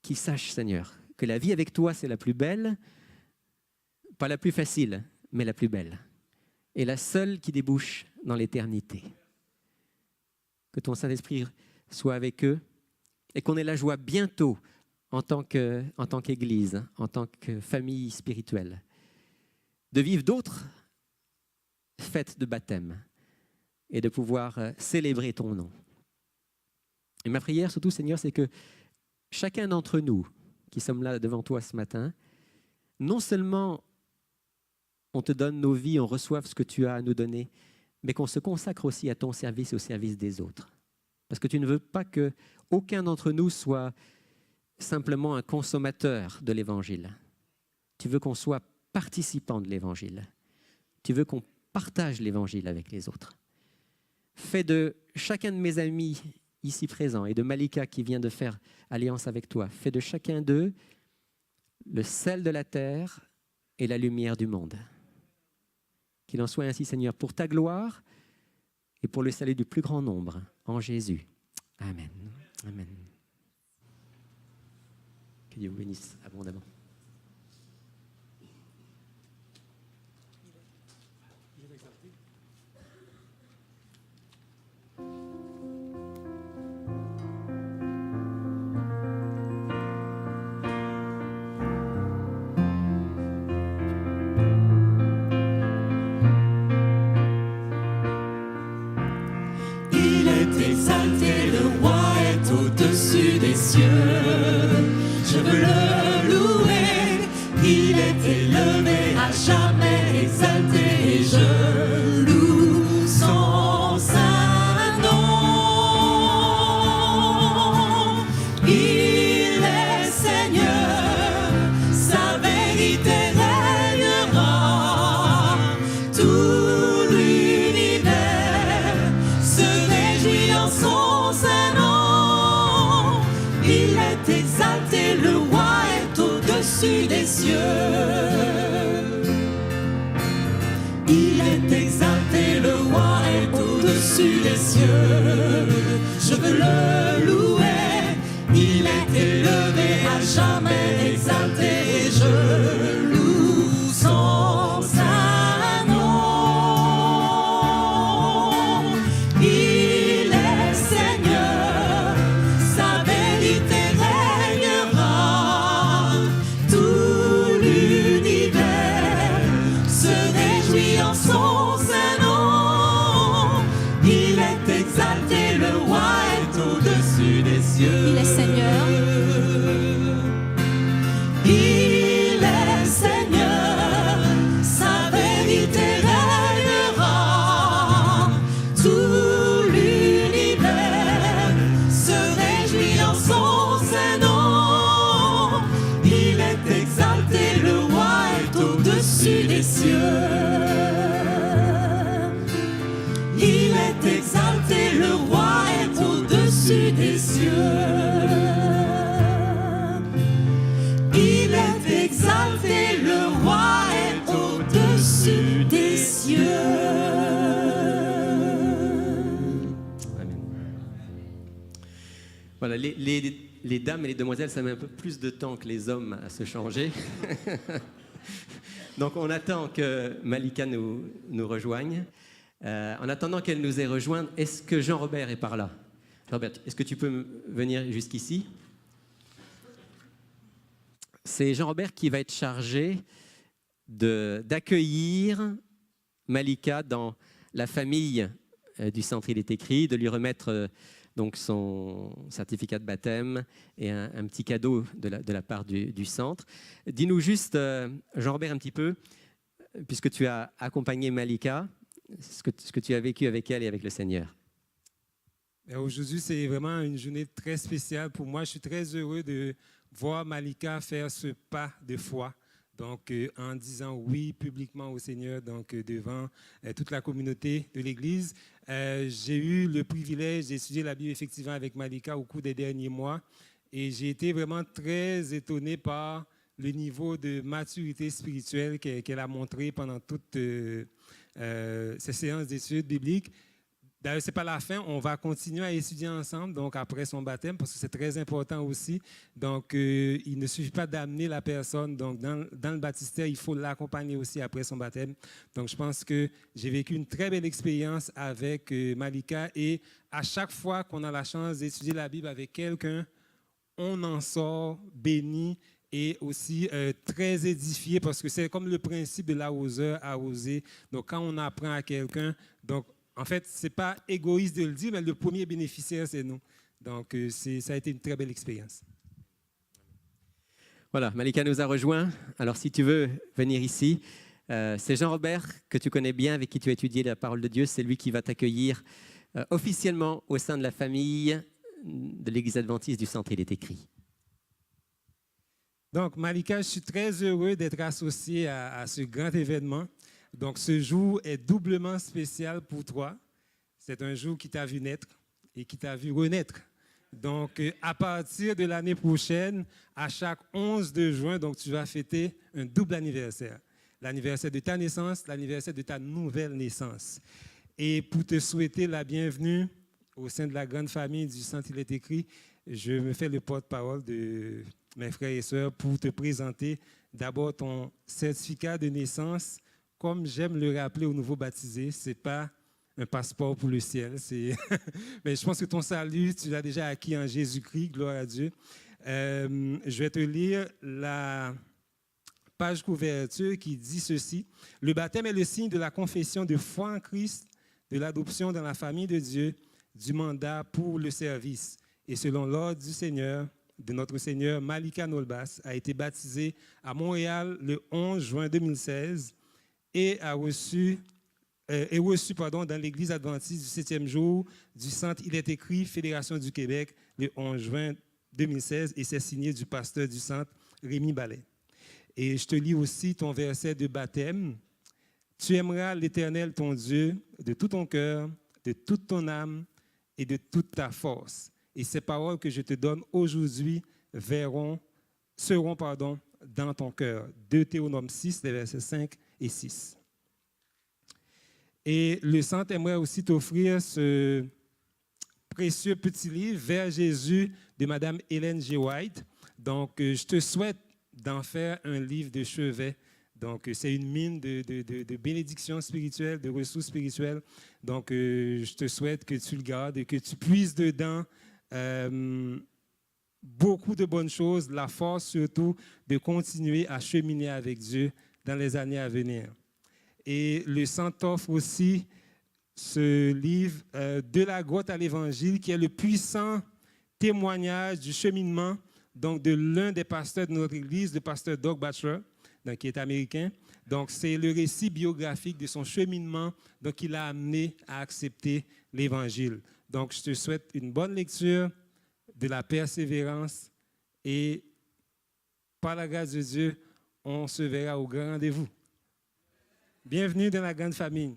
qu'ils sachent, Seigneur, que la vie avec toi, c'est la plus belle, pas la plus facile, mais la plus belle, et la seule qui débouche dans l'éternité. Que ton Saint-Esprit soit avec eux et qu'on ait la joie bientôt, en tant qu'Église, en tant que famille spirituelle, de vivre d'autres fêtes de baptême, et de pouvoir célébrer ton nom. Et ma prière, surtout, Seigneur, c'est que chacun d'entre nous qui sommes là devant toi ce matin, non seulement on te donne nos vies, on reçoive ce que tu as à nous donner, mais qu'on se consacre aussi à ton service et au service des autres. Parce que tu ne veux pas qu'aucun d'entre nous soit simplement un consommateur de l'Évangile. Tu veux qu'on soit participant de l'Évangile. Tu veux qu'on partage l'Évangile avec les autres. Fais de chacun de mes amis ici présents et de Malika qui vient de faire alliance avec toi, fais de chacun d'eux le sel de la terre et la lumière du monde. Qu'il en soit ainsi, Seigneur, pour ta gloire et pour le salut du plus grand nombre, en Jésus. Amen. Amen. Que Dieu vous bénisse abondamment. Il est exalté, le roi est au-dessus des cieux. Je veux le louer, il est élevé à jamais, exalté, et je loue son saint nom. Il est Seigneur, sa vérité régnera. Tout l'univers se réjouit en son saint nom. Il est exalté, le roi est au-dessus des cieux. Il est exalté, le roi est au-dessus des cieux. Je veux le louer, il est élevé à jamais, exalté, et je loue son saint nom. Il est Seigneur, sa vérité régnera. Tout l'univers se réjouit en son saint nom. Il est exalté, le roi est au-dessus des cieux. Il est Seigneur. Il est Seigneur, sa vérité régnera. Tout l'univers se réjouit en son saint nom. Il est exalté, le roi est au-dessus des cieux. Il est exalté, le roi est au-dessus des cieux. Il est exalté, le roi est au-dessus des cieux. Amen. Voilà, les dames et les demoiselles, ça met un peu plus de temps que les hommes à se changer. Donc on attend que Malika nous rejoigne. En attendant qu'elle nous ait rejoint, est-ce que Jean-Robert est par là? Jean-Robert, est-ce que tu peux venir jusqu'ici? C'est Jean-Robert qui va être chargé d'accueillir Malika dans la famille du centre Il est écrit, de lui remettre donc son certificat de baptême et un petit cadeau de la part du centre. Dis-nous juste, Jean-Robert, un petit peu, puisque tu as accompagné Malika, ce que tu as vécu avec elle et avec le Seigneur. Aujourd'hui, c'est vraiment une journée très spéciale pour moi. Je suis très heureux de voir Malika faire ce pas de foi. Donc, en disant oui publiquement au Seigneur, donc devant toute la communauté de l'Église. J'ai eu le privilège d'étudier la Bible effectivement avec Malika au cours des derniers mois. Et j'ai été vraiment très étonné par le niveau de maturité spirituelle qu'elle a montré pendant toutes ces séances d'études bibliques. D'ailleurs, ce n'est pas la fin, on va continuer à étudier ensemble, donc après son baptême, parce que c'est très important aussi. Donc, il ne suffit pas d'amener la personne donc dans le baptistère, il faut l'accompagner aussi après son baptême. Donc, je pense que j'ai vécu une très belle expérience avec Malika, et à chaque fois qu'on a la chance d'étudier la Bible avec quelqu'un, on en sort béni et aussi très édifié, parce que c'est comme le principe de l'arroseur arrosé. Donc, quand on apprend à quelqu'un, donc en fait, ce n'est pas égoïste de le dire, mais le premier bénéficiaire, c'est nous. Donc, ça a été une très belle expérience. Voilà, Malika nous a rejoints. Alors, si tu veux venir ici, c'est Jean-Robert, que tu connais bien, avec qui tu as étudié la parole de Dieu. C'est lui qui va t'accueillir officiellement au sein de la famille de l'Église adventiste du Centre, il est écrit. Donc, Malika, je suis très heureux d'être associé à ce grand événement. Donc, ce jour est doublement spécial pour toi. C'est un jour qui t'a vu naître et qui t'a vu renaître. Donc, à partir de l'année prochaine, à chaque 11 de juin, donc, tu vas fêter un double anniversaire. L'anniversaire de ta naissance, l'anniversaire de ta nouvelle naissance. Et pour te souhaiter la bienvenue au sein de la grande famille du Centre, il est écrit, je me fais le porte-parole de mes frères et sœurs pour te présenter d'abord ton certificat de naissance. Comme j'aime le rappeler aux nouveaux baptisés, ce n'est pas un passeport pour le ciel. Mais je pense que ton salut, tu l'as déjà acquis en Jésus-Christ, gloire à Dieu. Je vais te lire la page couverture qui dit ceci. Le baptême est le signe de la confession de foi en Christ, de l'adoption dans la famille de Dieu, du mandat pour le service. Et selon l'ordre du Seigneur, de notre Seigneur, Malika Nolbas a été baptisée à Montréal le 11 juin 2016 et a reçu dans l'Église adventiste du 7e jour du Centre, il est écrit, Fédération du Québec, le 11 juin 2016, et c'est signé du pasteur du Centre, Rémi Ballet. Et je te lis aussi ton verset de baptême. Tu aimeras l'Éternel, ton Dieu, de tout ton cœur, de toute ton âme et de toute ta force. Et ces paroles que je te donne aujourd'hui seront dans ton cœur. Deutéronome 6, les versets 5 et 6. Et le Centre aimerait aussi t'offrir ce précieux petit livre, Vers Jésus, de Mme Hélène G. White. Donc, je te souhaite d'en faire un livre de chevet. Donc, c'est une mine de bénédictions spirituelles, de ressources spirituelles. Donc, je te souhaite que tu le gardes et que tu puisses dedans beaucoup de bonnes choses, la force surtout de continuer à cheminer avec Dieu dans les années à venir. Et le Centre offre aussi ce livre De la grotte à l'Évangile, qui est le puissant témoignage du cheminement donc de l'un des pasteurs de notre Église, le pasteur Doug Batchelor, donc, qui est américain. Donc, c'est le récit biographique de son cheminement donc, qui l'a amené à accepter l'Évangile. Donc, je te souhaite une bonne lecture, de la persévérance et par la grâce de Dieu, on se verra au grand rendez-vous. Bienvenue dans la grande famille.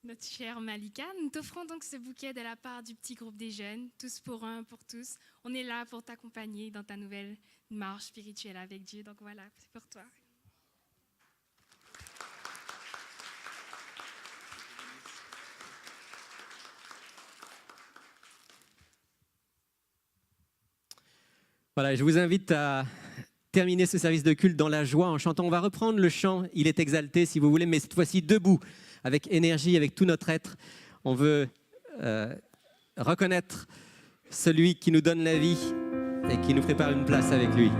Notre chère Malika, nous t'offrons donc ce bouquet de la part du petit groupe des jeunes, tous pour un, pour tous. On est là pour t'accompagner dans ta nouvelle marche spirituelle avec Dieu. Donc voilà, c'est pour toi. Voilà, je vous invite à terminer ce service de culte dans la joie en chantant. On va reprendre le chant « Il est exalté » si vous voulez, mais cette fois-ci debout, avec énergie, avec tout notre être. On veut reconnaître celui qui nous donne la vie et qui nous prépare une place avec lui.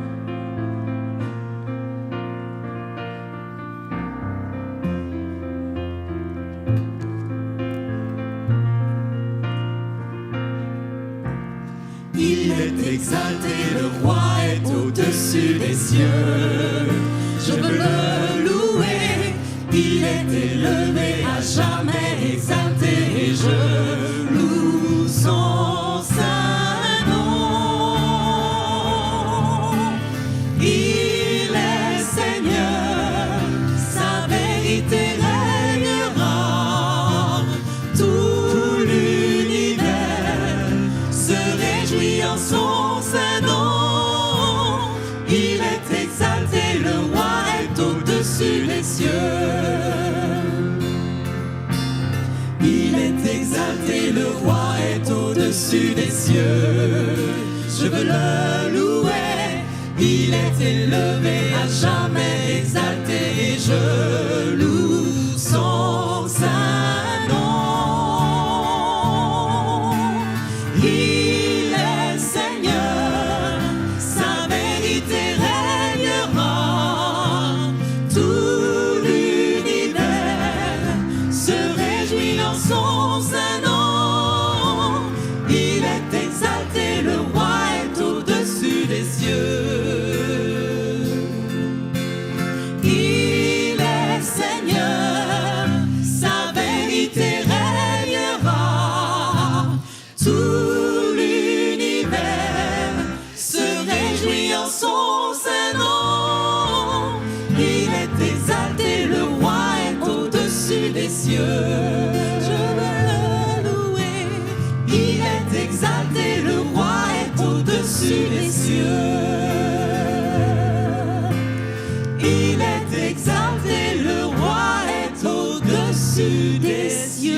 Il est exalté, le roi est au-dessus des cieux. Je veux le louer, il est élevé à jamais exalté et je loue son saint nom. Il est Seigneur, sa vérité régnera. Tout l'univers se réjouit en son saint nom. Il est exalté, le roi est au-dessus des cieux. Il est exalté, le roi est au-dessus des cieux. Je veux le louer, il est élevé à jamais exalté et je loue son saint nom. Il est Seigneur, sa vérité régnera. Tout l'univers se réjouit en son saint nom. Il est exalté, le roi est au-dessus des cieux. son Saint-Nom. Il est exalté, le roi est au-dessus des cieux. Je veux le louer. Il est exalté, le roi est au-dessus des cieux. Il est exalté, le roi est au-dessus des cieux.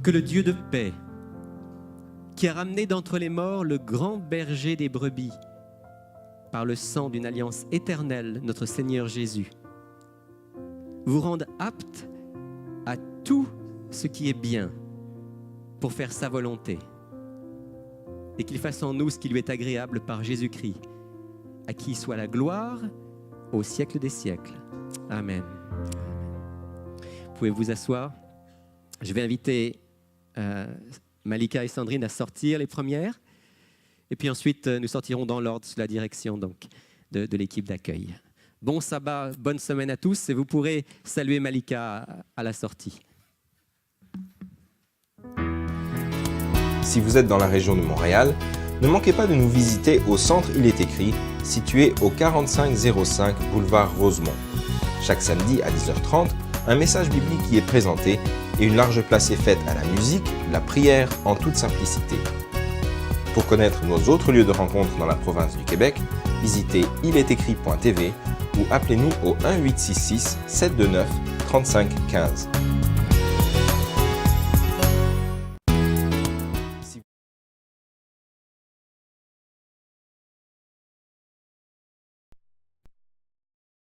Que le Dieu de paix, qui a ramené d'entre les morts le grand berger des brebis, par le sang d'une alliance éternelle, notre Seigneur Jésus, vous rende apte à tout ce qui est bien pour faire sa volonté, et qu'il fasse en nous ce qui lui est agréable par Jésus-Christ, à qui soit la gloire au siècle des siècles. Amen. Vous pouvez vous asseoir. Je vais inviter Malika et Sandrine à sortir les premières, et puis ensuite nous sortirons dans l'ordre sous la direction donc de l'équipe d'accueil. Bon sabbat, bonne semaine à tous, et vous pourrez saluer Malika à la sortie. Si vous êtes dans la région de Montréal, ne manquez pas de nous visiter au centre Il est écrit, situé au 4505 boulevard Rosemont. Chaque samedi à 10h30, un message biblique y est présenté et une large place est faite à la musique, la prière en toute simplicité. Pour connaître nos autres lieux de rencontre dans la province du Québec, visitez iletécrit.tv ou appelez-nous au 1-866-729-3515.